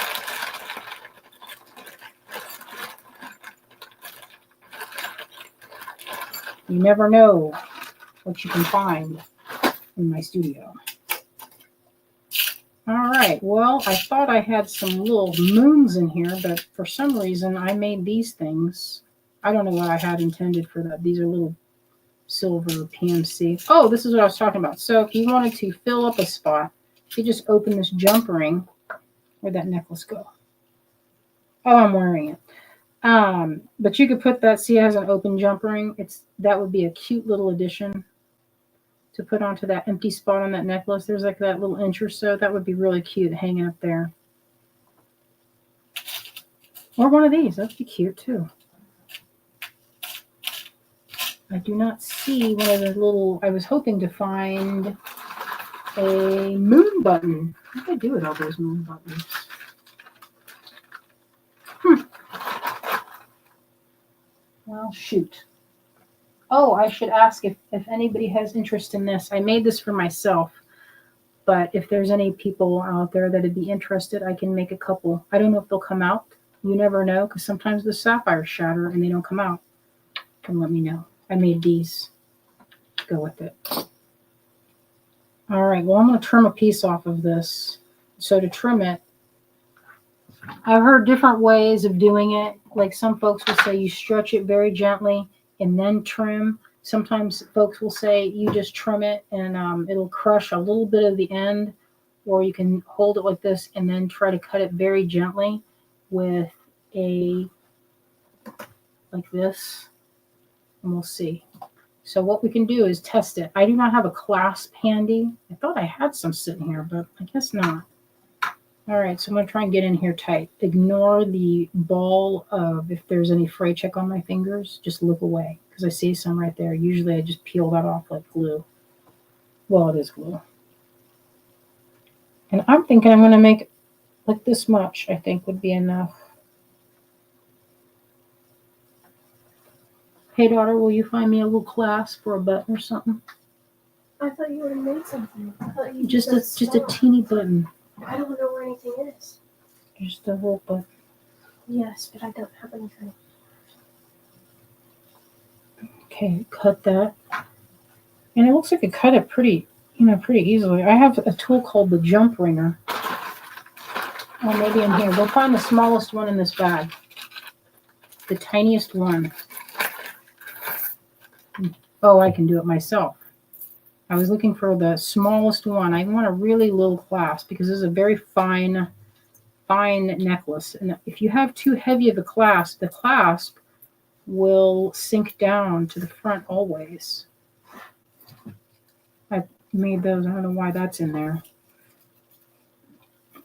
You never know what you can find in my studio. All right, well, I thought I had some little moons in here, but for some reason I made these things. I don't know what I had intended for that. These are little silver PMC. Oh, this is what I was talking about. So if you wanted to fill up a spot, you just open this jump ring. Where'd that necklace go? Oh, I'm wearing it. But you could put that, see it has an open jump ring. That would be a cute little addition to put onto that empty spot on that necklace. There's like that little inch or so. That would be really cute hanging up there. Or one of these. That'd be cute too. I do not see one of the little, I was hoping to find a moon button. What did I do with all those moon buttons? Well, shoot. Oh, I should ask if anybody has interest in this. I made this for myself, but if there's any people out there that would be interested, I can make a couple. I don't know if they'll come out. You never know, because sometimes the sapphires shatter and they don't come out. And let me know. I made these. Go with it. All right, well, I'm going to trim a piece off of this. So to trim it, I've heard different ways of doing it. Like some folks will say you stretch it very gently and then trim. Sometimes folks will say you just trim it and it'll crush a little bit of the end, or you can hold it like this and then try to cut it very gently with like this, and we'll see. So what we can do is test it. I do not have a clasp handy. I thought I had some sitting here, but I guess not. All right, so I'm going to try and get in here tight. Ignore the ball of if there's any fray check on my fingers. Just look away because I see some right there. Usually I just peel that off like glue. Well, it is glue. And I'm thinking I'm going to make like this much, I think would be enough. Hey, daughter, will you find me a little clasp or a button or something? I thought you would have made something. I thought you Just a teeny button. I don't know where anything is. Just a little button. Yes, but I don't have anything. Okay, cut that. And it looks like I cut it pretty easily. I have a tool called the jump ringer. Or maybe in here. We'll find the smallest one in this bag. The tiniest one. Oh, I can do it myself. I was looking for the smallest one. I want a really little clasp because this is a very fine necklace. And if you have too heavy of a clasp, the clasp will sink down to the front always. I made those. I don't know why that's in there.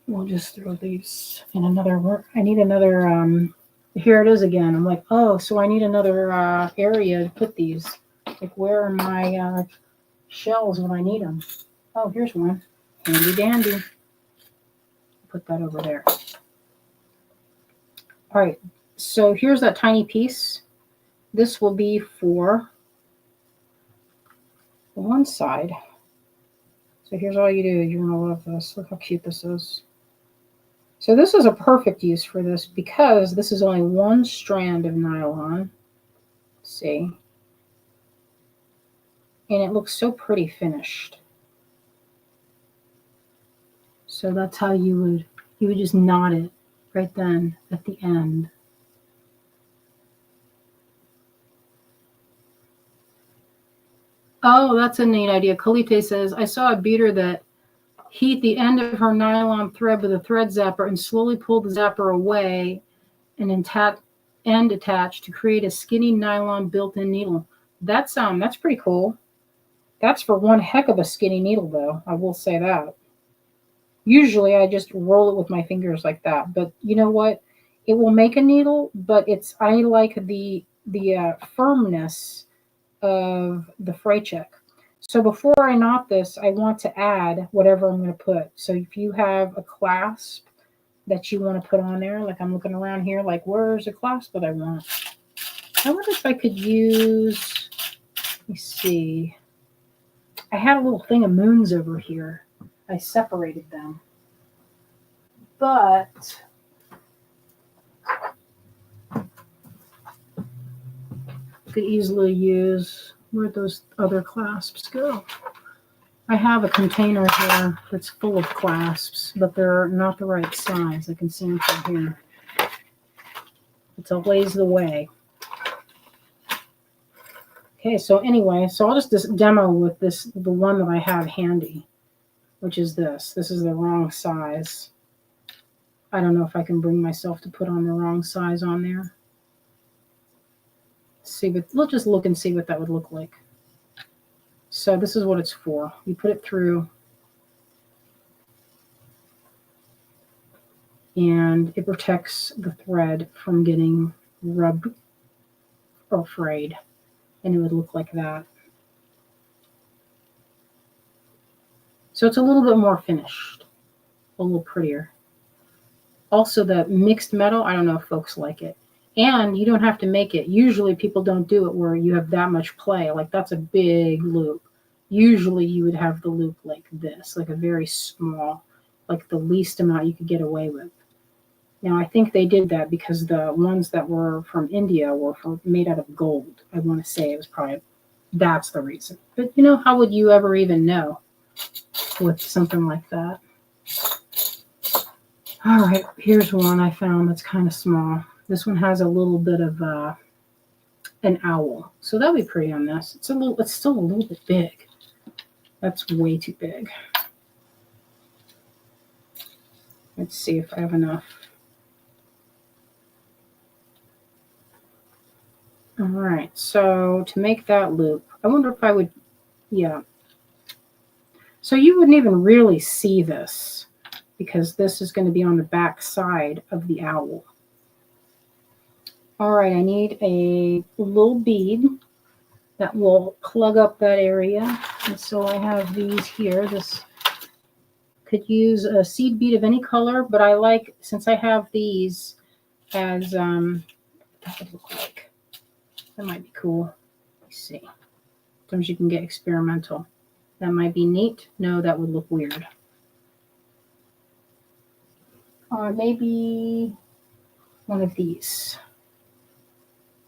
We'll just throw these in another. I need another. Here it is again. I'm like, oh, so I need another area to put these. Like, where are my shells when I need them? Oh, here's one. Handy dandy. Put that over there. All right. So here's that tiny piece. This will be for one side. So here's all you do. You're going to love this. Look how cute this is. So this is a perfect use for this because this is only one strand of nylon. See? And it looks so pretty finished. So that's how you would just knot it right then at the end. Oh, that's a neat idea. Kalite says, I saw a beater that heat the end of her nylon thread with a thread zapper and slowly pull the zapper away and end attach to create a skinny nylon built-in needle. That's pretty cool. That's for one heck of a skinny needle, though. I will say that. Usually I just roll it with my fingers like that, but you know what? It will make a needle, but I like the firmness of the fray check. So before I knot this, I want to add whatever I'm going to put. So if you have a clasp that you want to put on there, like I'm looking around here, like where's the clasp that I want? I wonder if I could use, let me see. I had a little thing of moons over here. I separated them. But could easily use, where'd those other clasps go? I have a container here that's full of clasps, but they're not the right size. I can see them from here. It's a ways the way. Okay, so anyway, so I'll just demo with the one that I have handy, which is this. This is the wrong size. I don't know if I can bring myself to put on the wrong size on there. See, but we'll just look and see what that would look like. So this is what it's for. You put it through and it protects the thread from getting rubbed or frayed. And it would look like that. So it's a little bit more finished, a little prettier. Also the mixed metal, I don't know if folks like it. And you don't have to make it. Usually people don't do it where you have that much play. Like that's a big loop. Usually you would have the loop like this, like a very small, like the least amount you could get away with. Now I think they did that because the ones that were from India were made out of gold. I want to say it was probably, that's the reason. But you know, how would you ever even know with something like that? All right, here's one I found that's kind of small. This one has a little bit of an owl, so that'll be pretty on this. It's still a little bit big. That's way too big. Let's see if I have enough. All right, so to make that loop, I wonder if I would, yeah. So you wouldn't even really see this because this is going to be on the back side of the owl. All right, I need a little bead that will plug up that area. And so I have these here. This could use a seed bead of any color, but I like, since I have these as, what that would look like. That might be cool. Let's see. Sometimes you can get experimental. That might be neat. No, that would look weird. Or maybe one of these.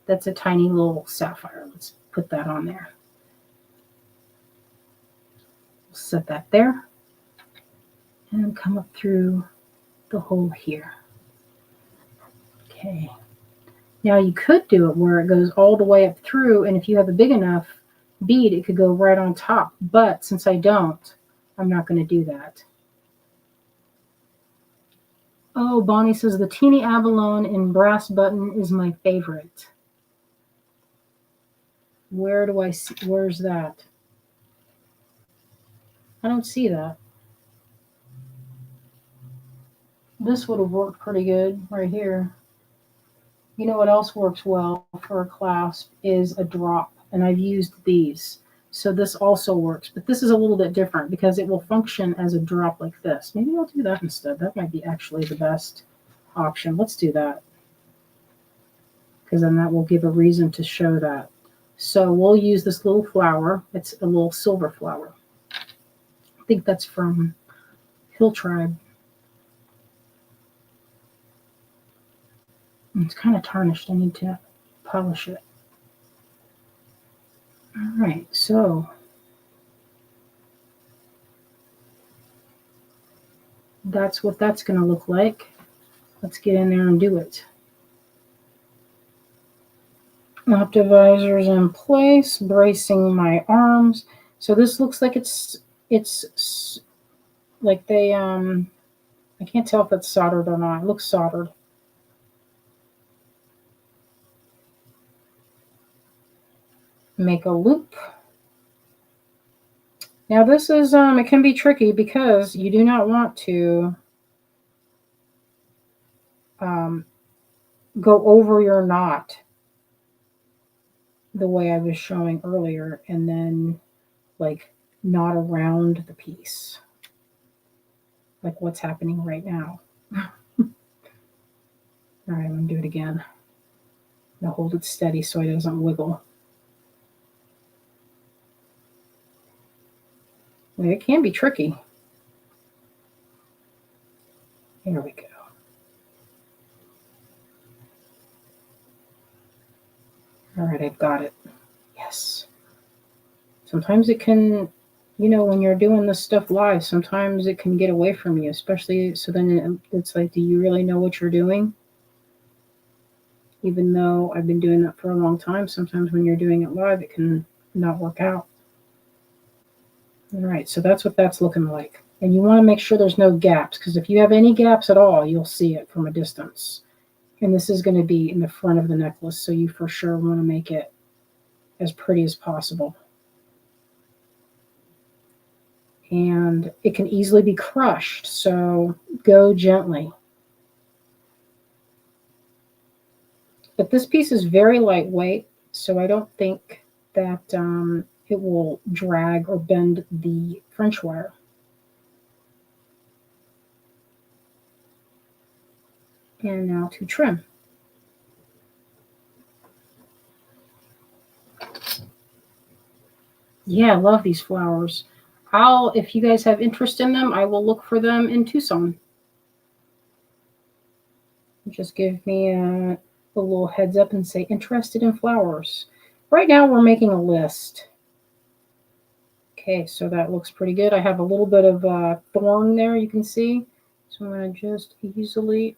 That's a tiny little sapphire. Let's put that on there. Set that there. And come up through the hole here. Okay. Now you could do it where it goes all the way up through, and if you have a big enough bead, it could go right on top. But since I don't, I'm not going to do that. Oh, Bonnie says the teeny abalone in brass button is my favorite. Where do I see? Where's that? I don't see that. This would have worked pretty good right here. You know what else works well for a clasp is a drop, and I've used these. So this also works, but this is a little bit different because it will function as a drop like this. Maybe I'll do that instead. That might be actually the best option. Let's do that because then that will give a reason to show that. So we'll use this little flower. It's a little silver flower. I think that's from Hill Tribe. It's kind of tarnished. I need to polish it. All right, so that's what that's going to look like. Let's get in there and do it. Optivisors in place, bracing my arms. So this looks like it's like they I can't tell if it's soldered or not. It looks soldered. Make a loop. Now this is it can be tricky because you do not want to go over your knot the way I was showing earlier and then like knot around the piece. Like what's happening right now. All right, I'm going to do it again. Now hold it steady so it doesn't wiggle. It can be tricky. Here we go. All right, I've got it. Yes. Sometimes it can, you know, when you're doing this stuff live, sometimes it can get away from you, especially so then it's like, do you really know what you're doing? Even though I've been doing that for a long time, sometimes when you're doing it live, it can not work out. All right, so that's what that's looking like. And you want to make sure there's no gaps, because if you have any gaps at all, you'll see it from a distance. And this is going to be in the front of the necklace, so you for sure want to make it as pretty as possible. And it can easily be crushed, so go gently. But this piece is very lightweight, so I don't think that it will drag or bend the French wire. And now to trim. Yeah, I love these flowers. If you guys have interest in them, I will look for them in Tucson. Just give me a little heads up and say interested in flowers. Right now we're making a list. Okay, so that looks pretty good. I have a little bit of thorn there, you can see. So I'm going to just easily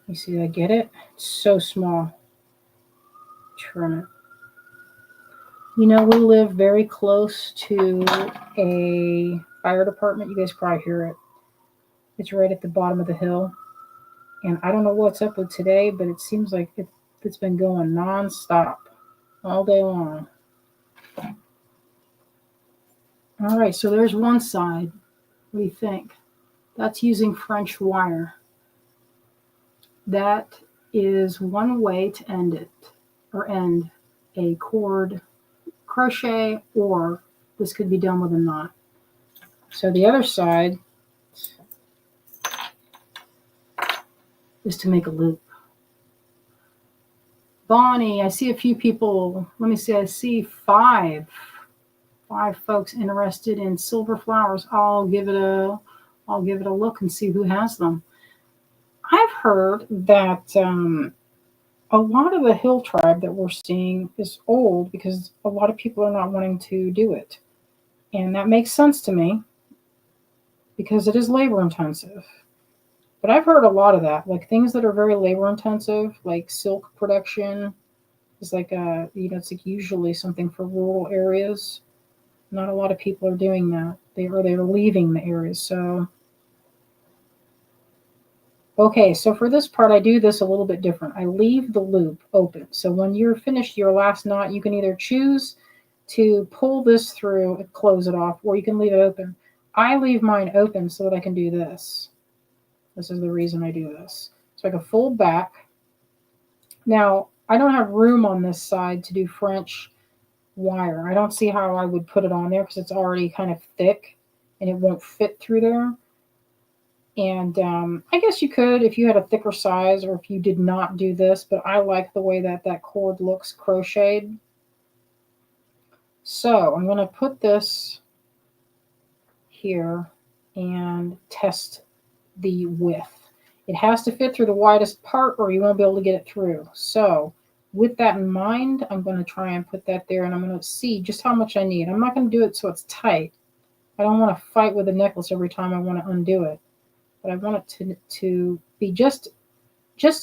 you see, I get it. It's so small. Trim it. You know, we live very close to a fire department. You guys probably hear it. It's right at the bottom of the hill. And I don't know what's up with today, but it seems like it's been going nonstop all day long. All right, so there's one side. What do you think? That's using French wire. That is one way to end it, or end a cord crochet, or this could be done with a knot. So the other side is to make a loop. Bonnie, I see a few people. Let me see. I see five folks interested in silver flowers. I'll give it a look and see who has them. I've heard that a lot of the Hill Tribe that we're seeing is old because a lot of people are not wanting to do it. And that makes sense to me because it is labor intensive. But I've heard a lot of that, like things that are very labor intensive, like silk production is like it's like usually something for rural areas. Not a lot of people are doing that. They're leaving the areas. So okay, so for this part, I do this a little bit different. I leave the loop open. So when you're finished your last knot, you can either choose to pull this through and close it off, or you can leave it open. I leave mine open so that I can do this. This is the reason I do this. So I can fold back. Now, I don't have room on this side to do French wire. I don't see how I would put it on there because it's already kind of thick and it won't fit through there. And I guess you could if you had a thicker size or if you did not do this, but I like the way that that cord looks crocheted. So I'm going to put this here and test the width. It has to fit through the widest part or you won't be able to get it through. So with that in mind, I'm going to try and put that there and I'm going to see just how much I need. I'm not going to do it so it's tight. I don't want to fight with the necklace every time I want to undo it. But I want it to be just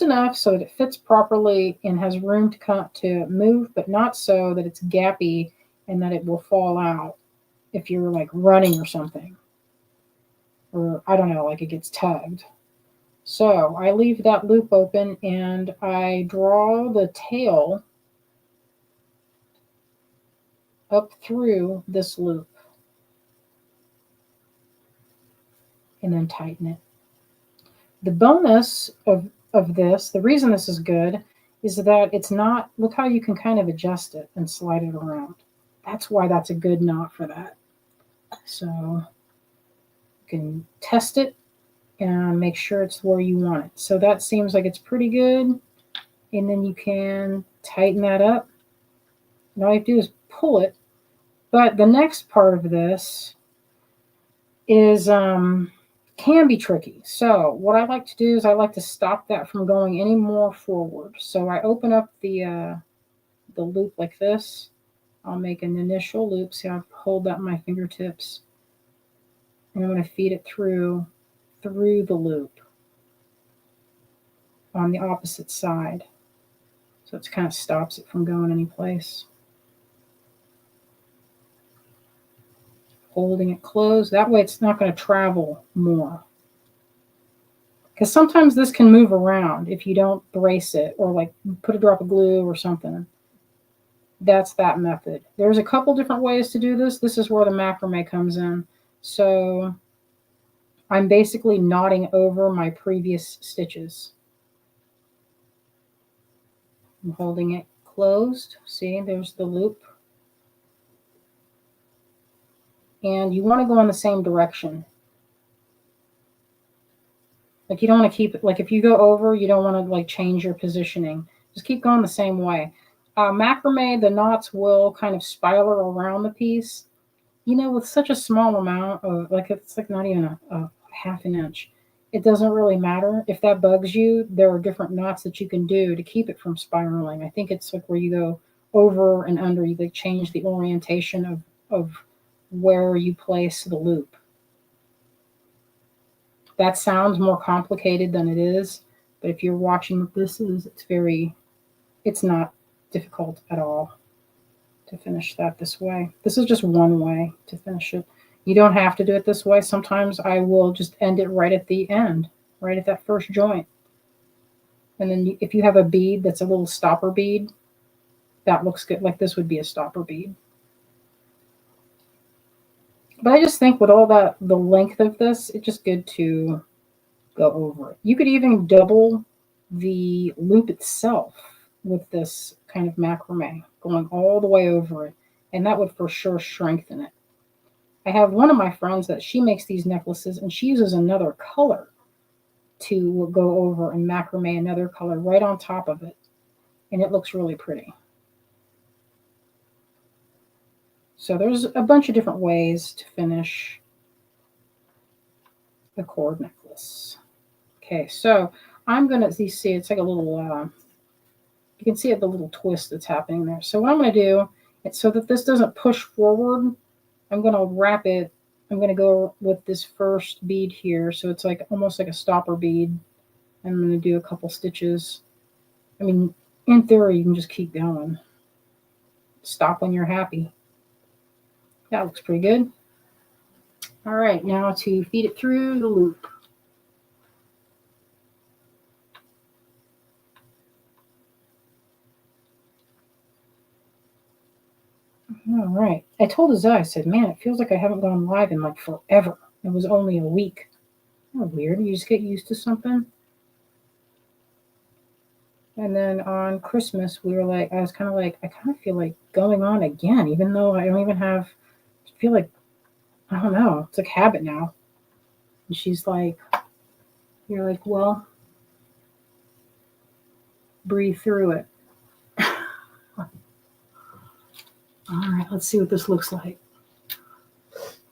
enough so that it fits properly and has room to move, but not so that it's gappy and that it will fall out if you're like running or something. Or I don't know, like it gets tugged. So I leave that loop open and I draw the tail up through this loop and then tighten it. The bonus of this, the reason this is good, is that it's not, look how you can kind of adjust it and slide it around. That's why that's a good knot for that. So you can test it and make sure it's where you want it. So that seems like it's pretty good. And then you can tighten that up. And all you have to do is pull it. But the next part of this is can be tricky. So what I like to do is I like to stop that from going any more forward. So I open up the loop like this. I'll make an initial loop. See, I'll hold that in my fingertips. And I'm going to feed it through the loop on the opposite side. So it kind of stops it from going any place. Holding it closed. That way it's not going to travel more. Because sometimes this can move around if you don't brace it or like put a drop of glue or something. That's that method. There's a couple different ways to do this. This is where the macrame comes in. So I'm basically knotting over my previous stitches. I'm holding it closed. See, there's the loop. And you want to go in the same direction. Like you don't want to keep it, like if you go over, you don't want to like change your positioning. Just keep going the same way. Macrame, the knots will kind of spiral around the piece. You know, with such a small amount of, like it's like not even a half an inch. It doesn't really matter. If that bugs you, there are different knots that you can do to keep it from spiraling. I think it's like where you go over and under, you like change the orientation of where you place the loop. That sounds more complicated than it is, but if you're watching what this is, it's not difficult at all to finish that this way. This is just one way to finish it. You don't have to do it this way. Sometimes I will just end it right at the end, right at that first joint. And then if you have a bead that's a little stopper bead, that looks good. Like this would be a stopper bead. But I just think with all that, the length of this, it's just good to go over it. You could even double the loop itself with this kind of macrame, going all the way over it. And that would for sure strengthen it. I have one of my friends that she makes these necklaces and she uses another color to go over and macrame another color right on top of it. And it looks really pretty. So there's a bunch of different ways to finish the cord necklace. Okay, so I'm going to see, it's like a little, you can see the little twist that's happening there. So what I'm going to do, it's so that this doesn't push forward, I'm going to wrap it. I'm going to go with this first bead here. So it's like almost like a stopper bead. I'm going to do a couple stitches. I mean, in theory, you can just keep going. Stop when you're happy. That looks pretty good. All right, now to feed it through the loop. All right. I told Azai, I said, man, it feels like I haven't gone live in like forever. It was only a week. Oh, weird. You just get used to something. And then on Christmas, we were like, I was kind of like, I kind of feel like going on again, even though I don't even have, I feel like, I don't know, it's like habit now. And she's like, You're like, well, breathe through it. All right, let's see what this looks like.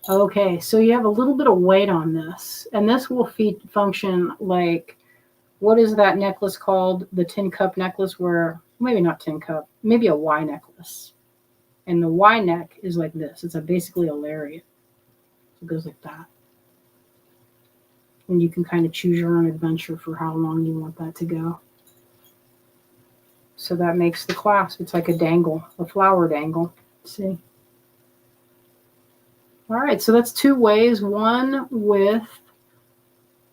Okay, so you have a little bit of weight on this, and this will function like, what is that necklace called? The tin cup necklace, where, maybe not tin cup, maybe a Y necklace. And the Y neck is like this. It's basically a lariat. It goes like that. And you can kind of choose your own adventure for how long you want that to go. So that makes the clasp. It's like a dangle, a flower dangle. See? All right, so that's two ways. One with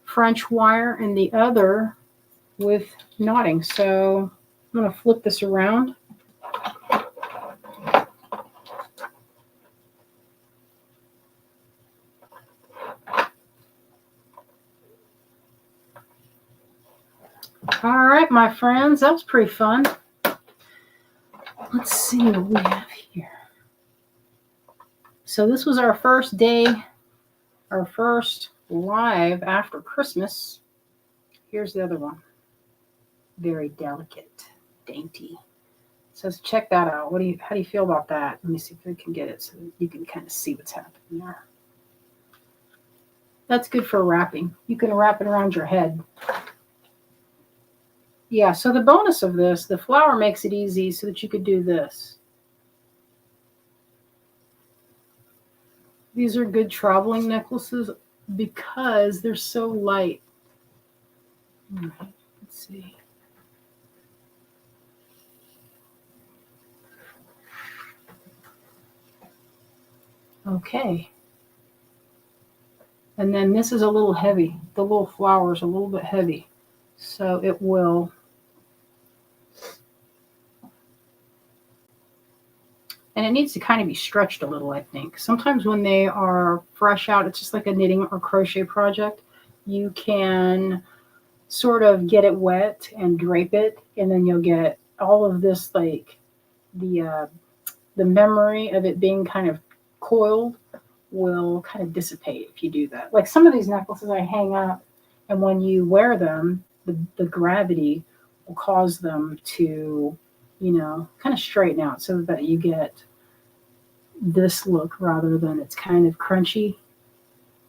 French wire and the other with knotting. So I'm going to flip this around. All right, my friends, that was pretty fun. Let's see what we have here. So this was our first day, our first live after Christmas. Here's the other one. Very delicate, dainty. So let's check that out. How do you feel about that? Let me see if I can get it so that you can kind of see what's happening there. That's good for wrapping. You can wrap it around your head. Yeah, so the bonus of this, the flower makes it easy so that you could do this. These are good traveling necklaces because they're so light. Let's see. Okay. And then this is a little heavy. The little flower is a little bit heavy. So it will. And it needs to kind of be stretched a little, I think. Sometimes when they are fresh out, it's just like a knitting or crochet project. You can sort of get it wet and drape it, and then you'll get all of this, like the memory of it being kind of coiled will kind of dissipate if you do that. Like some of these necklaces I hang up, and when you wear them, the gravity will cause them to, kind of straighten out so that you get this look rather than it's kind of crunchy.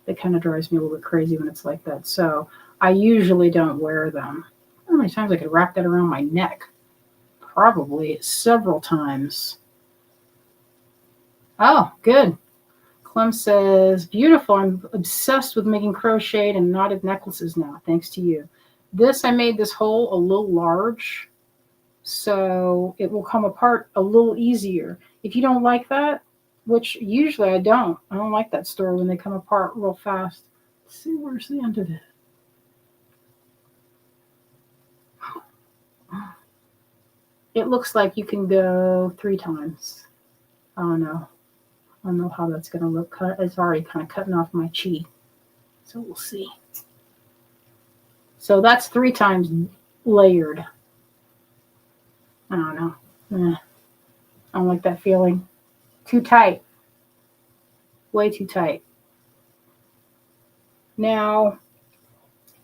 It kind of drives me a little bit crazy when it's like that. So I usually don't wear them. How many times I could wrap that around my neck? Probably several times. Oh, good. Clem says, beautiful. I'm obsessed with making crocheted and knotted necklaces now, thanks to you. I made this hole a little large, so it will come apart a little easier. If you don't like that, which usually I don't like that story when they come apart real fast. Let's see, where's the end of it? It looks like you can go 3 times. I don't know how that's going to look. It's already kind of cutting off my chi. So we'll see. So that's 3 times layered. I don't know. I don't like that feeling. Too tight. Way too tight. Now,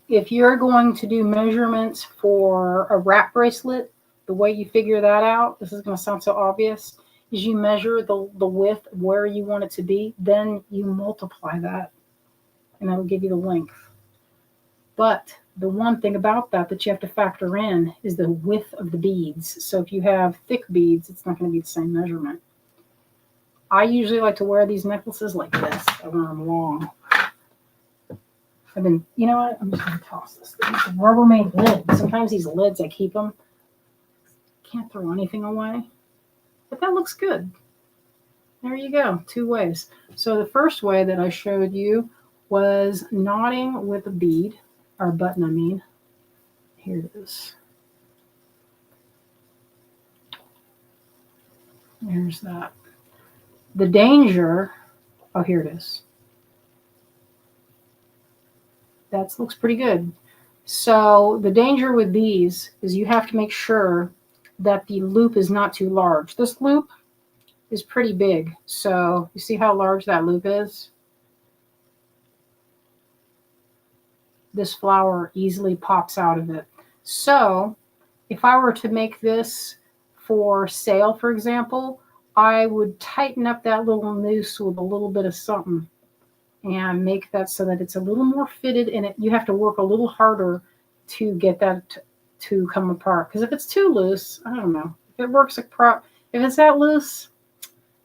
if you're going to do measurements for a wrap bracelet, the way you figure that out, this is going to sound so obvious, is you measure the width of where you want it to be, then you multiply that, and that'll give you the length. But the one thing about that you have to factor in is the width of the beads. So if you have thick beads, it's not going to be the same measurement. I usually like to wear these necklaces like this. I wear them long. You know what? I'm just going to toss this. These Rubbermaid lids. Sometimes these lids, I keep them. Can't throw anything away. But that looks good. There you go. 2 ways. So the first way that I showed you was knotting with a bead, or a button, I mean. Here it is. There's that. The danger, oh, here it is. That looks pretty good. So the danger with these is you have to make sure that the loop is not too large. This loop is pretty big. So you see how large that loop is? this flower easily pops out of it. So if I were to make this for sale, for example, I would tighten up that little noose with a little bit of something and make that so that it's a little more fitted, and you have to work a little harder to get that to come apart. Because if it's too loose, I don't know. If it works if it's that loose,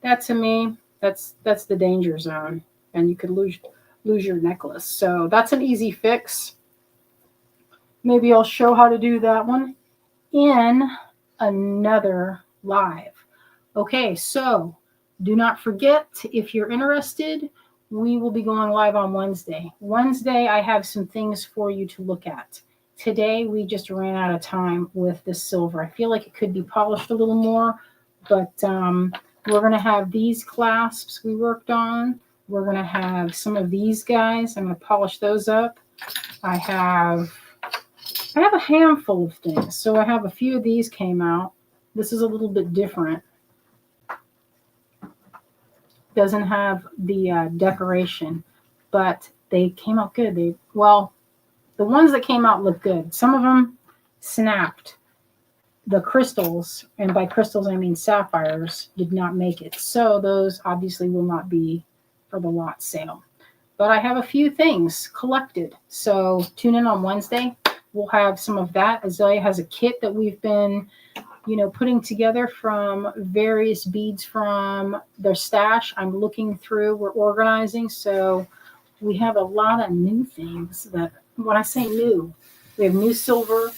that to me, that's the danger zone, and you could lose your necklace. So that's an easy fix. Maybe I'll show how to do that one in another live. Okay, so do not forget, if you're interested, we will be going live on Wednesday. Wednesday, I have some things for you to look at. Today, we just ran out of time with this silver. I feel like it could be polished a little more, but we're going to have these clasps we worked on. We're going to have some of these guys. I'm going to polish those up. I have a handful of things. So I have a few of these came out. This is a little bit different. Doesn't have the decoration, but they came out good. The ones that came out look good. Some of them snapped. The crystals, and by crystals I mean sapphires, did not make it. So those obviously will not be for the lot sale. But I have a few things collected. So tune in on Wednesday. We'll have some of that. Azalea has a kit that we've been, putting together from various beads from their stash. I'm looking through, we're organizing. So we have a lot of new things that, when I say new, we have new silver,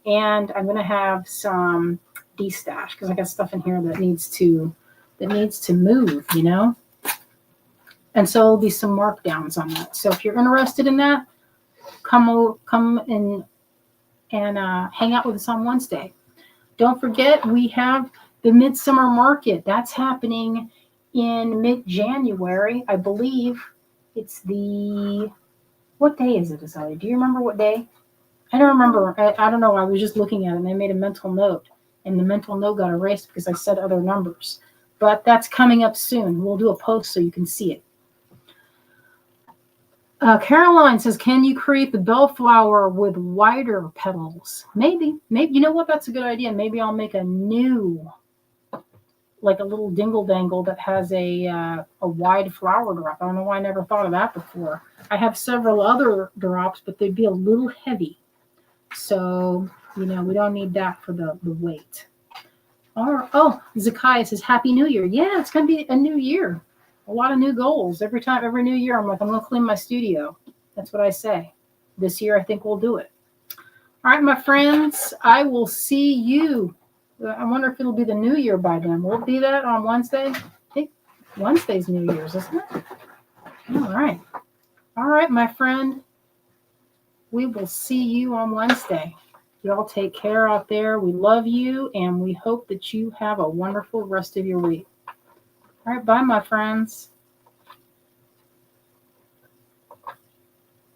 and I'm going to have some de-stash because I got stuff in here that needs to move, And so there'll be some markdowns on that. So if you're interested in that, come and hang out with us on Wednesday. Don't forget, we have the Midsummer Market. That's happening in mid-January. I believe it's what day is it, Azalea? Do you remember what day? I don't remember. I don't know. I was just looking at it, and I made a mental note, and the mental note got erased because I said other numbers. But that's coming up soon. We'll do a post so you can see it. Caroline says, can you create the bellflower with wider petals? Maybe. You know what? That's a good idea. Maybe I'll make a new, like a little dingle dangle that has a wide flower drop. I don't know why I never thought of that before. I have several other drops, but they'd be a little heavy. So, we don't need that for the weight. Oh, Zakiah says, Happy New Year. Yeah, it's going to be a new year. A lot of new goals. Every new year, I'm going to clean my studio. That's what I say. This year, I think we'll do it. All right, my friends, I will see you. I wonder if it'll be the new year by then. Will it be that on Wednesday? I think Wednesday's New Year's, isn't it? All right. All right, my friend. We will see you on Wednesday. Y'all take care out there. We love you, and we hope that you have a wonderful rest of your week. All right, bye, my friends.